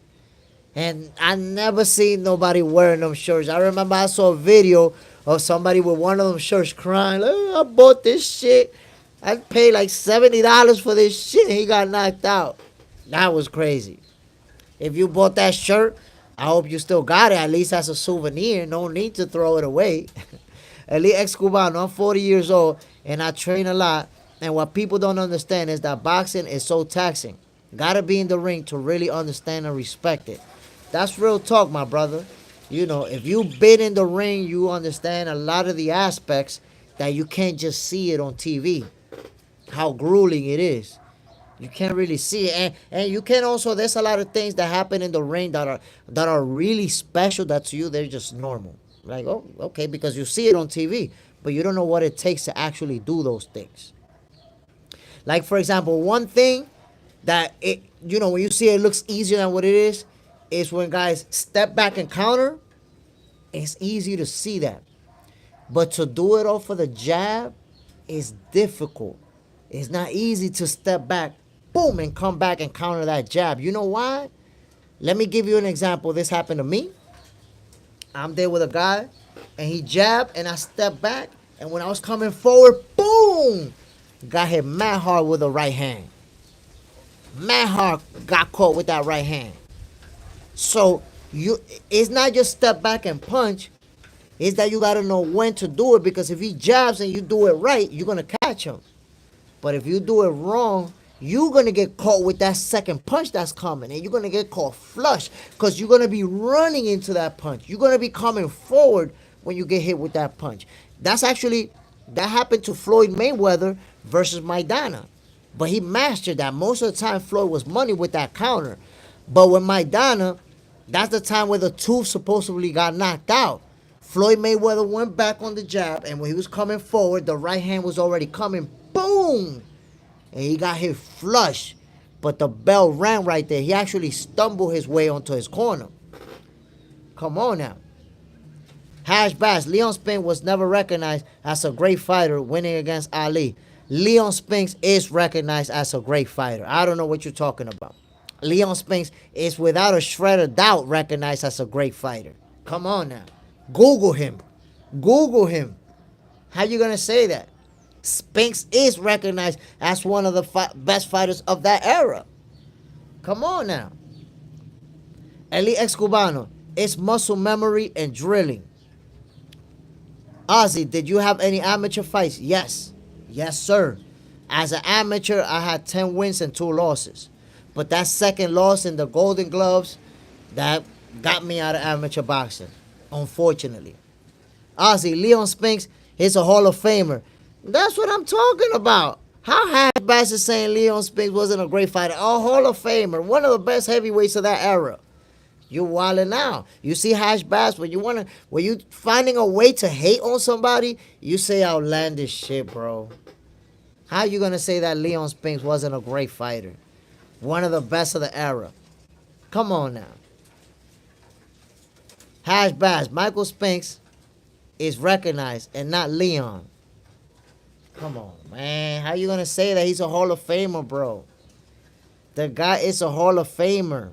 Speaker 1: And I never seen nobody wearing them shirts. I remember I saw a video of somebody with one of them shirts crying, I bought this shit. I paid like $70 for this shit. And he got knocked out. That was crazy. If you bought that shirt, I hope you still got it, at least as a souvenir. No need to throw it away. Elite ex-Cubano, I'm 40 years old, and I train a lot. And what people don't understand is that boxing is so taxing. Gotta be in the ring to really understand and respect it. That's real talk, my brother. If you've been in the ring, you understand a lot of the aspects that you can't just see it on TV. How grueling it is. You can't really see it. And you can also, there's a lot of things that happen in the ring that are really special, that to you, they're just normal. Like, oh, okay, because you see it on TV, but you don't know what it takes to actually do those things. Like, for example, one thing that, when you see it looks easier than what it is when guys step back and counter. It's easy to see that. But to do it off of the jab is difficult. It's not easy to step back, boom, and come back and counter that jab. You know why? Let me give you an example. This happened to me. I'm there with a guy, and he jabbed, and I stepped back, and when I was coming forward, boom, got hit mad hard with the right hand. Mad hard got caught with that right hand. So it's not just step back and punch. It's that you got to know when to do it, because if he jabs and you do it right, you're going to catch him. But if you do it wrong, you're going to get caught with that second punch that's coming. And you're going to get caught flush because you're going to be running into that punch. You're going to be coming forward when you get hit with that punch. That happened to Floyd Mayweather versus Maidana. But he mastered that. Most of the time, Floyd was money with that counter. But with Maidana, that's the time where the tooth supposedly got knocked out. Floyd Mayweather went back on the jab, and when he was coming forward, the right hand was already coming. Boom! And he got hit flush. But the bell rang right there. He actually stumbled his way onto his corner. Come on now. Hash Bass. Leon Spinks was never recognized as a great fighter winning against Ali. Leon Spinks is recognized as a great fighter. I don't know what you're talking about. Leon Spinks is without a shred of doubt recognized as a great fighter. Come on now. Google him. Google him. How you going to say that? Spinks is recognized as one of the best fighters of that era. Come on now. Eli Ex-Cubano. It's muscle memory and drilling. Ozzy, did you have any amateur fights? Yes. Yes, sir. As an amateur, I had 10 wins and 2 losses. But that second loss in the Golden Gloves, that got me out of amateur boxing, unfortunately. Ozzy, Leon Spinks is a Hall of Famer. That's what I'm talking about. How Hash Bass is saying Leon Spinks wasn't a great fighter? A Hall of Famer, one of the best heavyweights of that era. You wildin' out. You see Hash Bass, when you finding a way to hate on somebody, you say outlandish shit, bro. How you gonna say that Leon Spinks wasn't a great fighter? One of the best of the era. Come on now. Hash Bass, Michael Spinks is recognized and not Leon. Come on, man. How you gonna say that? He's a Hall of Famer, bro. The guy is a Hall of Famer.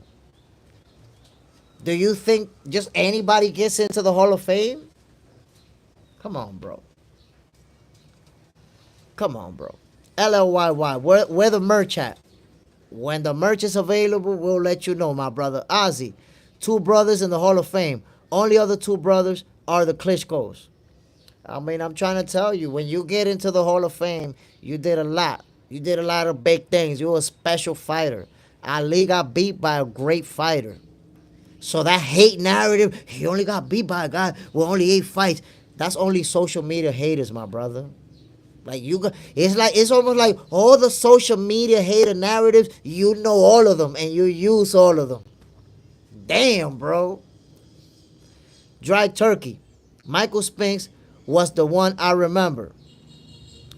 Speaker 1: Do you think just anybody gets into the Hall of Fame? Come on, bro. Come on, bro. LLYY, where the merch at? When the merch is available, we'll let you know, my brother. Ozzy, 2 brothers in the Hall of Fame. Only other 2 brothers are the Klitschko's. I mean, I'm trying to tell you, when you get into the Hall of Fame, you did a lot. You did a lot of big things. You were a special fighter. Ali got beat by a great fighter. So that hate narrative, he only got beat by a guy with only 8 fights. That's only social media haters, my brother. It's almost like all the social media hater narratives, you know all of them and you use all of them. Damn, bro. Dry turkey. Michael Spinks was the one I remember.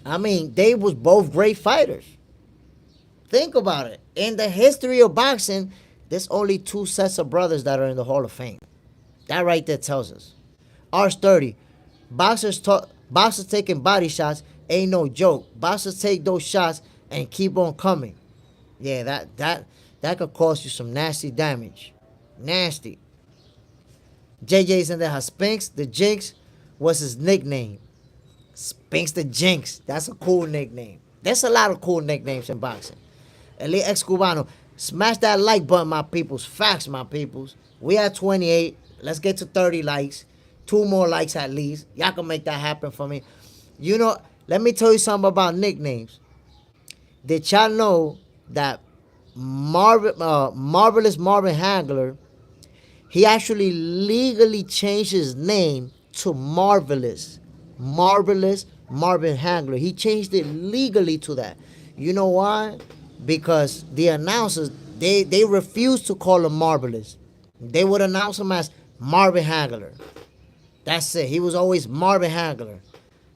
Speaker 1: I mean, they was both great fighters. Think about it. In the history of boxing, there's only 2 sets of brothers that are in the Hall of Fame. That right there tells us. R30. Boxers taking body shots ain't no joke. Boxers take those shots and keep on coming. Yeah, that could cause you some nasty damage. Nasty. JJ's in there. Spinks the Jinx was his nickname. Spinks the Jinx. That's a cool nickname. There's a lot of cool nicknames in boxing. Elite Ex-Cubano. Smash that like button, my peoples. Facts, my peoples. We at 28. Let's get to 30 likes. 2 more likes at least. Y'all can make that happen for me. You know, let me tell you something about nicknames. Did y'all know that Marvelous Marvin Hagler, he actually legally changed his name to Marvelous. Marvelous Marvin Hagler. He changed it legally to that. You know why? Because the announcers, they refused to call him Marvelous. They would announce him as Marvin Hagler. That's it. He was always Marvin Hagler.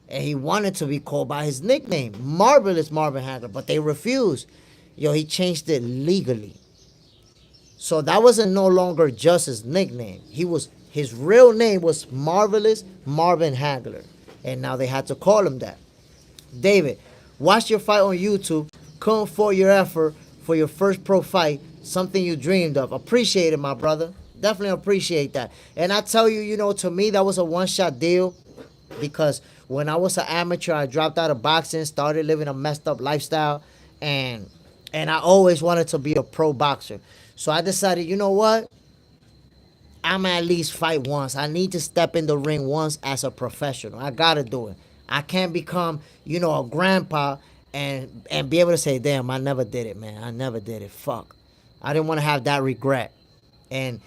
Speaker 1: And he wanted to be called by his nickname, Marvelous Marvin Hagler, but they refused. He changed it legally. So that wasn't no longer just his nickname. His real name was Marvelous Marvin Hagler. And now they had to call him that. David, Watched your fight on YouTube. Couldn't afford your effort for your first pro fight. Something you dreamed of. Appreciate it, my brother. Definitely appreciate that. And I tell you, to me, that was a one-shot deal because when I was an amateur, I dropped out of boxing, started living a messed up lifestyle, and I always wanted to be a pro boxer. So I decided, you know what? I'm at least fight once. I need to step in the ring once as a professional. I gotta do it. I can't become, a grandpa and be able to say, damn, I never did it, man. I never did it. Fuck. I didn't want to have that regret. And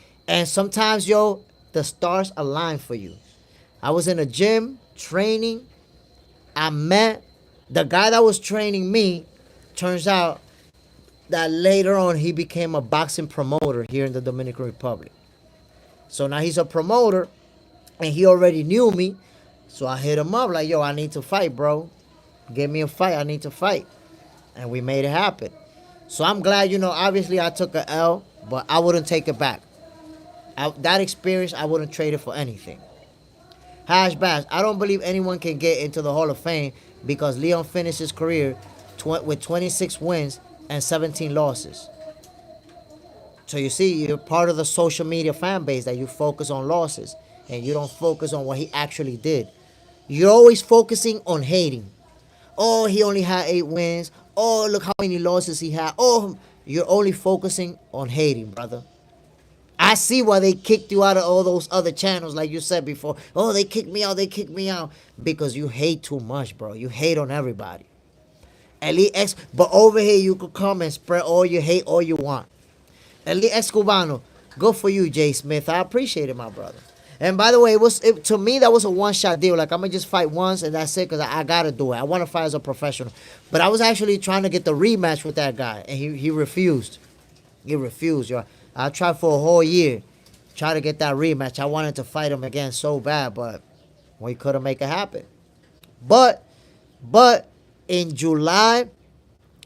Speaker 1: sometimes, the stars align for you. I was in a gym training. I met the guy that was training me. Turns out that later on he became a boxing promoter here in the Dominican Republic. So now he's a promoter and he already knew me. So I hit him up like, yo, I need to fight, bro. Give me a fight. I need to fight. And we made it happen. So I'm glad, obviously I took a L, but I wouldn't take it back. That experience, I wouldn't trade it for anything. Hash Bash, I don't believe anyone can get into the Hall of Fame because Leon finished his career with 26 wins and 17 losses. So you see, you're part of the social media fan base that you focus on losses and you don't focus on what he actually did. You're always focusing on hating. Oh, he only had 8 wins. Oh, look how many losses he had. Oh, you're only focusing on hating, brother. I see why they kicked you out of all those other channels, like you said before. Oh, they kicked me out. Because you hate too much, bro. You hate on everybody. But over here, you could come and spread all your hate all you want. Elite Ex-Cubano, good for you, Jay Smith. I appreciate it, my brother. And by the way, to me, that was a one-shot deal. Like, I'm going to just fight once, and that's it, because I got to do it. I want to fight as a professional. But I was actually trying to get the rematch with that guy, and he refused. He refused, yo. I tried for a whole year, try to get that rematch. I wanted to fight him again so bad, but we couldn't make it happen. But in July,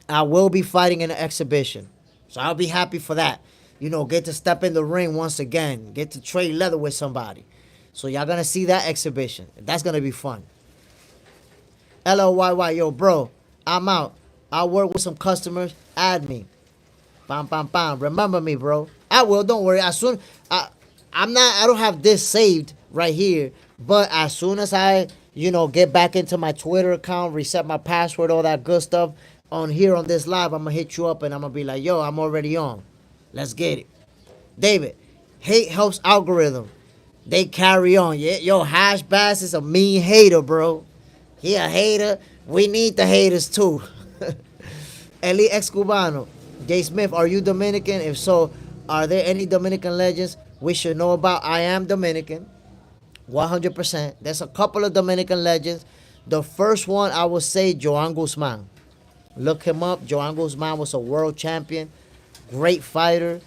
Speaker 1: I will be fighting in an exhibition. So I'll be happy for that. Get to step in the ring once again. Get to trade leather with somebody. So y'all going to see that exhibition. That's going to be fun. LLYY, yo, bro, I'm out. I'll work with some customers. Add me. Bam, bam, bam. Remember me, bro. I will. Don't worry. I don't have this saved right here. But as soon as I, get back into my Twitter account, reset my password, all that good stuff, on here on this live, I'm going to hit you up and I'm going to be like, yo, I'm already on. Let's get it. David, hate helps algorithm. They carry on. Yeah, yo, Hash Bass is a mean hater, bro. He a hater. We need the haters too. Elite Ex-Cubano. Jay Smith, are you Dominican? If so, are there any Dominican legends we should know about? I am Dominican. 100%. There's a couple of Dominican legends. The first one, I would say, Joan Guzman. Look him up. Joan Guzman was a world champion. Great fighter.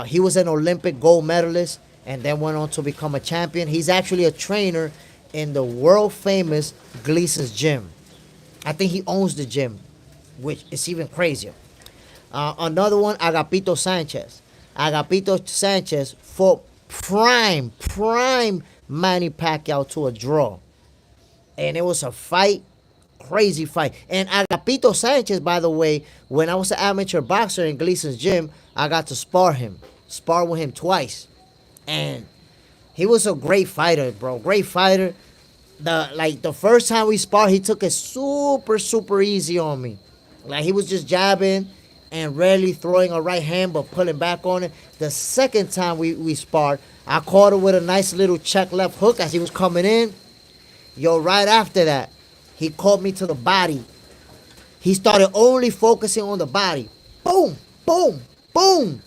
Speaker 1: He was an Olympic gold medalist and then went on to become a champion. He's actually a trainer in the world famous Gleason's gym. I think he owns the gym, which is even crazier. Another one, Agapito Sanchez. Agapito Sanchez fought prime Manny Pacquiao to a draw. And it was a fight. Crazy fight. And Agapito Sanchez, by the way, when I was an amateur boxer in Gleason's gym, I got to spar with him twice. And he was a great fighter, bro. Great fighter. The first time we sparred, he took it super easy on me. Like, he was just jabbing and rarely throwing a right hand, but pulling back on it. The second time we sparred, I caught him with a nice little check left hook as he was coming in. Yo, right after that, he caught me to the body. He started only focusing on the body. Boom, boom, boom.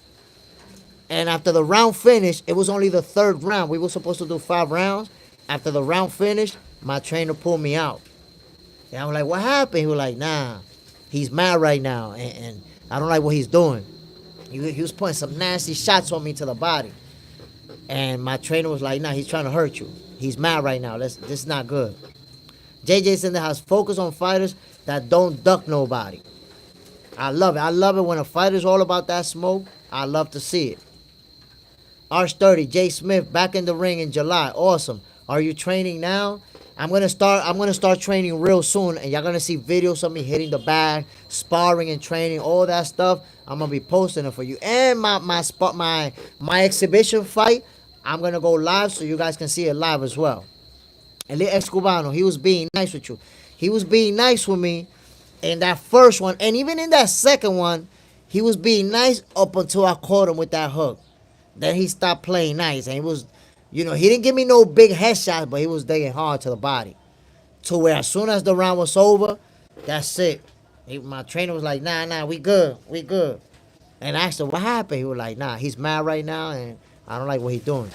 Speaker 1: And after the round finished, it was only the 3rd round. We were supposed to do 5 rounds. After the round finished, my trainer pulled me out. And I was like, what happened? He was like, nah, he's mad right now. And I don't like what he's doing. He was putting some nasty shots on me to the body. And my trainer was like, nah, he's trying to hurt you. He's mad right now. This is not good. JJ's in the house. Focus on fighters that don't duck nobody. I love it. I love it when a fighter's all about that smoke. I love to see it. Arch 30, Jay Smith, back in the ring in July. Awesome. Are you training now? I'm gonna start training real soon, and y'all gonna see videos of me hitting the bag, sparring and training, all that stuff. I'm gonna be posting it for you. And my exhibition fight, I'm gonna go live so you guys can see it live as well. Elite ex Cubano, he was being nice with you. He was being nice with me in that first one, and even in that second one, he was being nice up until I caught him with that hook. Then he stopped playing nice, and he was, he didn't give me no big headshots, but he was digging hard to the body. To where as soon as the round was over, that's it. My trainer was like, nah, we good, we good. And I asked him what happened. He was like, nah, he's mad right now, and I don't like what he's doing.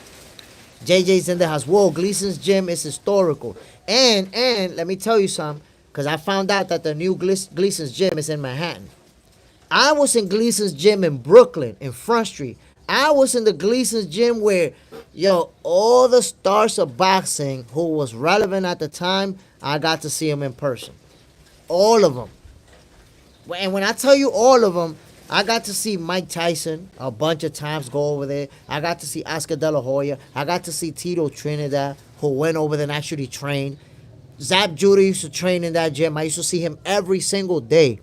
Speaker 1: JJ's in the house. Whoa, Gleason's gym is historical. And let me tell you something, because I found out that the new Gleason's gym is in Manhattan. I was in Gleason's gym in Brooklyn, in Front Street. I was in the Gleason's gym where, all the stars of boxing who was relevant at the time, I got to see them in person. All of them. And when I tell you all of them, I got to see Mike Tyson a bunch of times go over there. I got to see Oscar De La Hoya. I got to see Tito Trinidad, who went over there and actually trained. Zab Judah used to train in that gym. I used to see him every single day.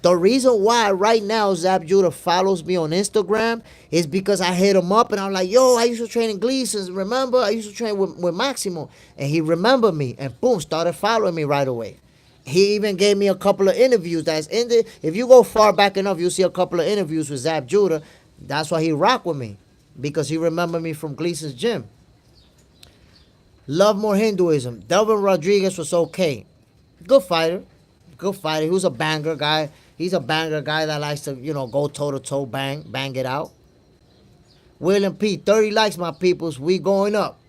Speaker 1: The reason why right now Zab Judah follows me on Instagram is because I hit him up and I'm like, yo, I used to train in Gleason's. Remember? I used to train with Maximo. And he remembered me and boom, started following me right away. He even gave me a couple of interviews that's in there. If you go far back enough, you'll see a couple of interviews with Zab Judah. That's why he rocked with me, because he remembered me from Gleason's gym. Love more Hinduism. Delvin Rodriguez was okay. Good fighter. Good fighter. He was a banger guy. He's a banger guy that likes to, go toe-to-toe, bang it out. William P., 30 likes, my peoples. We going up.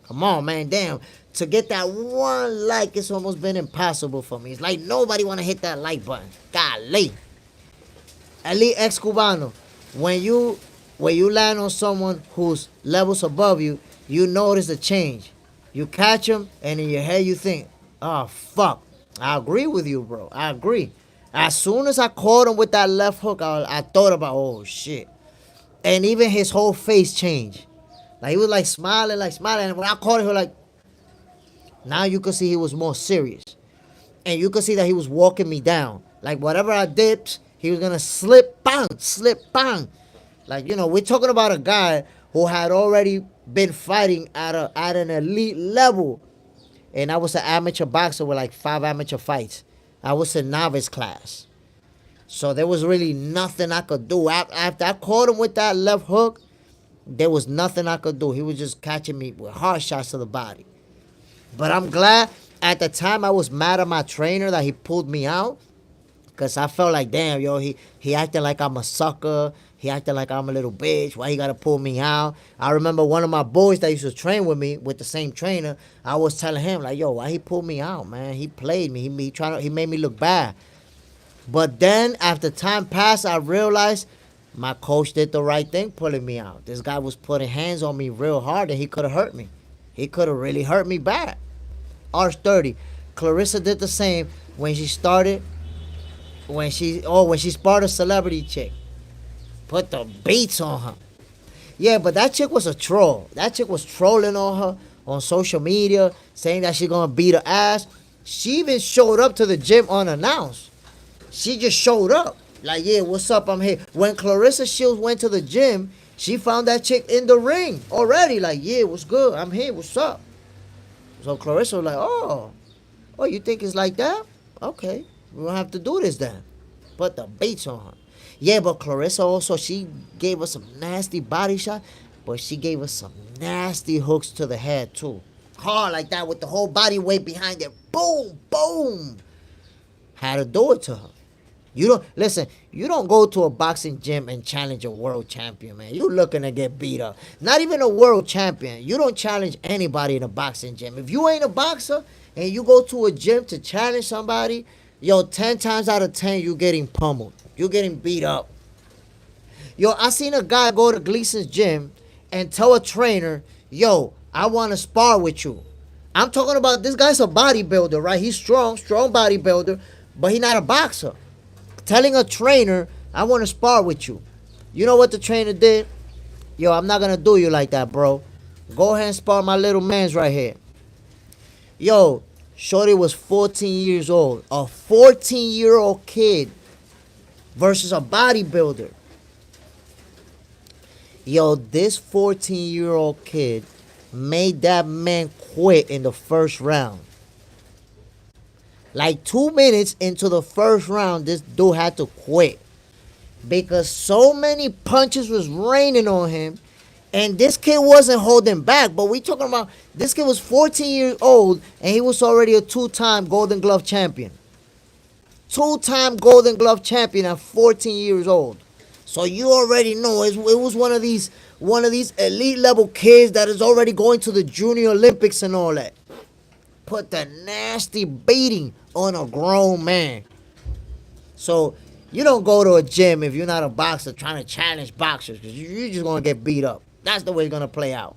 Speaker 1: Come on, man. Damn. To get that one like, it's almost been impossible for me. It's like nobody want to hit that like button. Golly. Elite ex-Cubano. When you land on someone who's levels above you, you notice a change. You catch them, and in your head you think, oh, fuck. I agree with you, bro. I agree. As soon as I caught him with that left hook, I thought about, oh, shit. And even his whole face changed. Like, he was, like, smiling. And when I caught him, he was like, now you could see he was more serious. And you could see that he was walking me down. Like, whatever I did, he was going to slip, bang. Like, we're talking about a guy who had already been fighting at an elite level. And I was an amateur boxer with, like, 5 amateur fights. I was in novice class. So there was really nothing I could do. After I caught him with that left hook, there was nothing I could do. He was just catching me with hard shots to the body. But I'm glad at the time I was mad at my trainer that he pulled me out, because I felt like, damn, he acted like I'm a sucker. He acted like I'm a little bitch. Why he got to pull me out? I remember one of my boys that used to train with me with the same trainer, I was telling him, like, yo, why he pulled me out, man? He played me. He made me look bad. But then after time passed, I realized my coach did the right thing pulling me out. This guy was putting hands on me real hard, and he could have hurt me. He could have really hurt me bad. Arch 30. Clarissa did the same when she started. When she sparred a celebrity chick. Put the beats on her. Yeah, but that chick was a troll. That chick was trolling on her on social media, saying that she's gonna beat her ass. She even showed up to the gym unannounced. She just showed up. Like, yeah, what's up? I'm here. When Clarissa Shields went to the gym, she found that chick in the ring already. Like, yeah, what's good? I'm here. What's up? So Clarissa was like, oh, you think it's like that? Okay, we don't have to do this then. Put the beats on her. Yeah, but Clarissa also, she gave us some nasty body shot, but she gave us some nasty hooks to the head too. Hard like that with the whole body weight behind it. Boom, boom. Had to do it to her. You don't go to a boxing gym and challenge a world champion, man. You looking to get beat up. Not even a world champion. You don't challenge anybody in a boxing gym. If you ain't a boxer and you go to a gym to challenge somebody, 10 times out of 10, you getting pummeled. You getting beat up. I seen a guy go to Gleason's gym and tell a trainer, I want to spar with you. I'm talking about this guy's a bodybuilder, right? He's strong bodybuilder, but he's not a boxer. Telling a trainer, I want to spar with you. You know what the trainer did? I'm not going to do you like that, bro. Go ahead and spar my little mans right here. Yo, Shorty was 14 years old. A 14-year-old kid versus a bodybuilder. Yo, this 14-year-old kid made that man quit in the first round. Like 2 minutes into the first round, this dude had to quit. Because so many punches was raining on him. And this kid wasn't holding back. But we talking about, this kid was 14 years old. And he was already a 2-time Golden Glove champion. 2-time Golden Glove champion at 14 years old. So you already know it was one of these elite level kids that is already going to the Junior Olympics and all that. Put the nasty beating on a grown man. So you don't go to a gym if you're not a boxer trying to challenge boxers, because you're just going to get beat up. That's the way it's going to play out.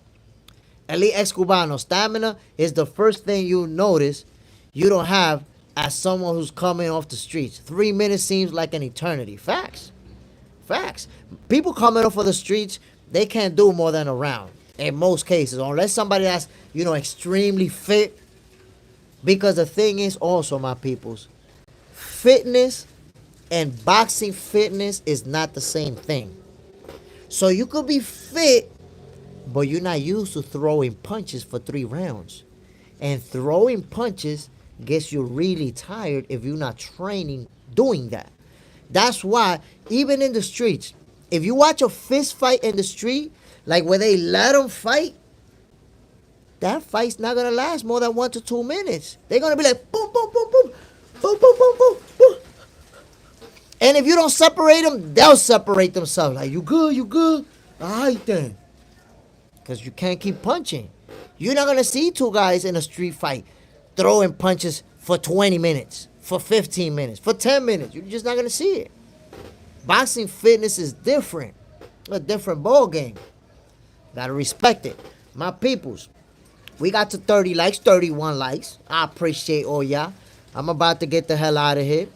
Speaker 1: Elite ex-Cubano, stamina is the first thing you notice you don't have as someone who's coming off the streets. 3 minutes seems like an eternity. Facts. People coming off of the streets, they can't do more than a round in most cases, unless somebody that's, extremely fit. Because the thing is also, my peoples, fitness and boxing fitness is not the same thing. So you could be fit, but you're not used to throwing punches for 3 rounds. And throwing punches gets you really tired if you're not training doing that. That's why, even in the streets, if you watch a fist fight in the street, like where they let them fight, that fight's not going to last more than 1 to 2 minutes. They're going to be like, boom, boom, boom, boom, boom, boom, boom, boom, boom. And if you don't separate them, they'll separate themselves. Like, you good? All right, then. Because you can't keep punching. You're not going to see 2 guys in a street fight throwing punches for 20 minutes, for 15 minutes, for 10 minutes. You're just not going to see it. Boxing fitness is different. A different ball game. Got to respect it. My peoples, we got to 30 likes, 31 likes. I appreciate all y'all. I'm about to get the hell out of here.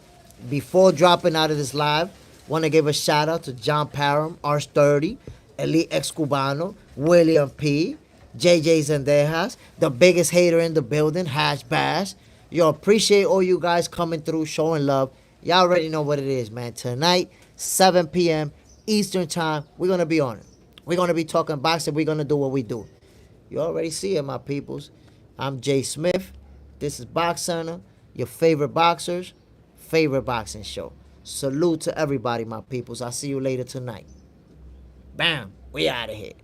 Speaker 1: Before dropping out of this live, want to give a shout out to John Parham, R30, Elite ex-Cubano, William P., JJ Zendejas, the biggest hater in the building, Hash Bash. Yo, appreciate all you guys coming through, showing love. Y'all already know what it is, man. Tonight, 7 p.m. Eastern Time, we're going to be on it. We're going to be talking boxing. We're going to do what we do. You already see it, my peoples. I'm Jay Smith. This is Box Center, your favorite boxers, favorite boxing show. Salute to everybody, my peoples. I'll see you later tonight. Bam. We out of here.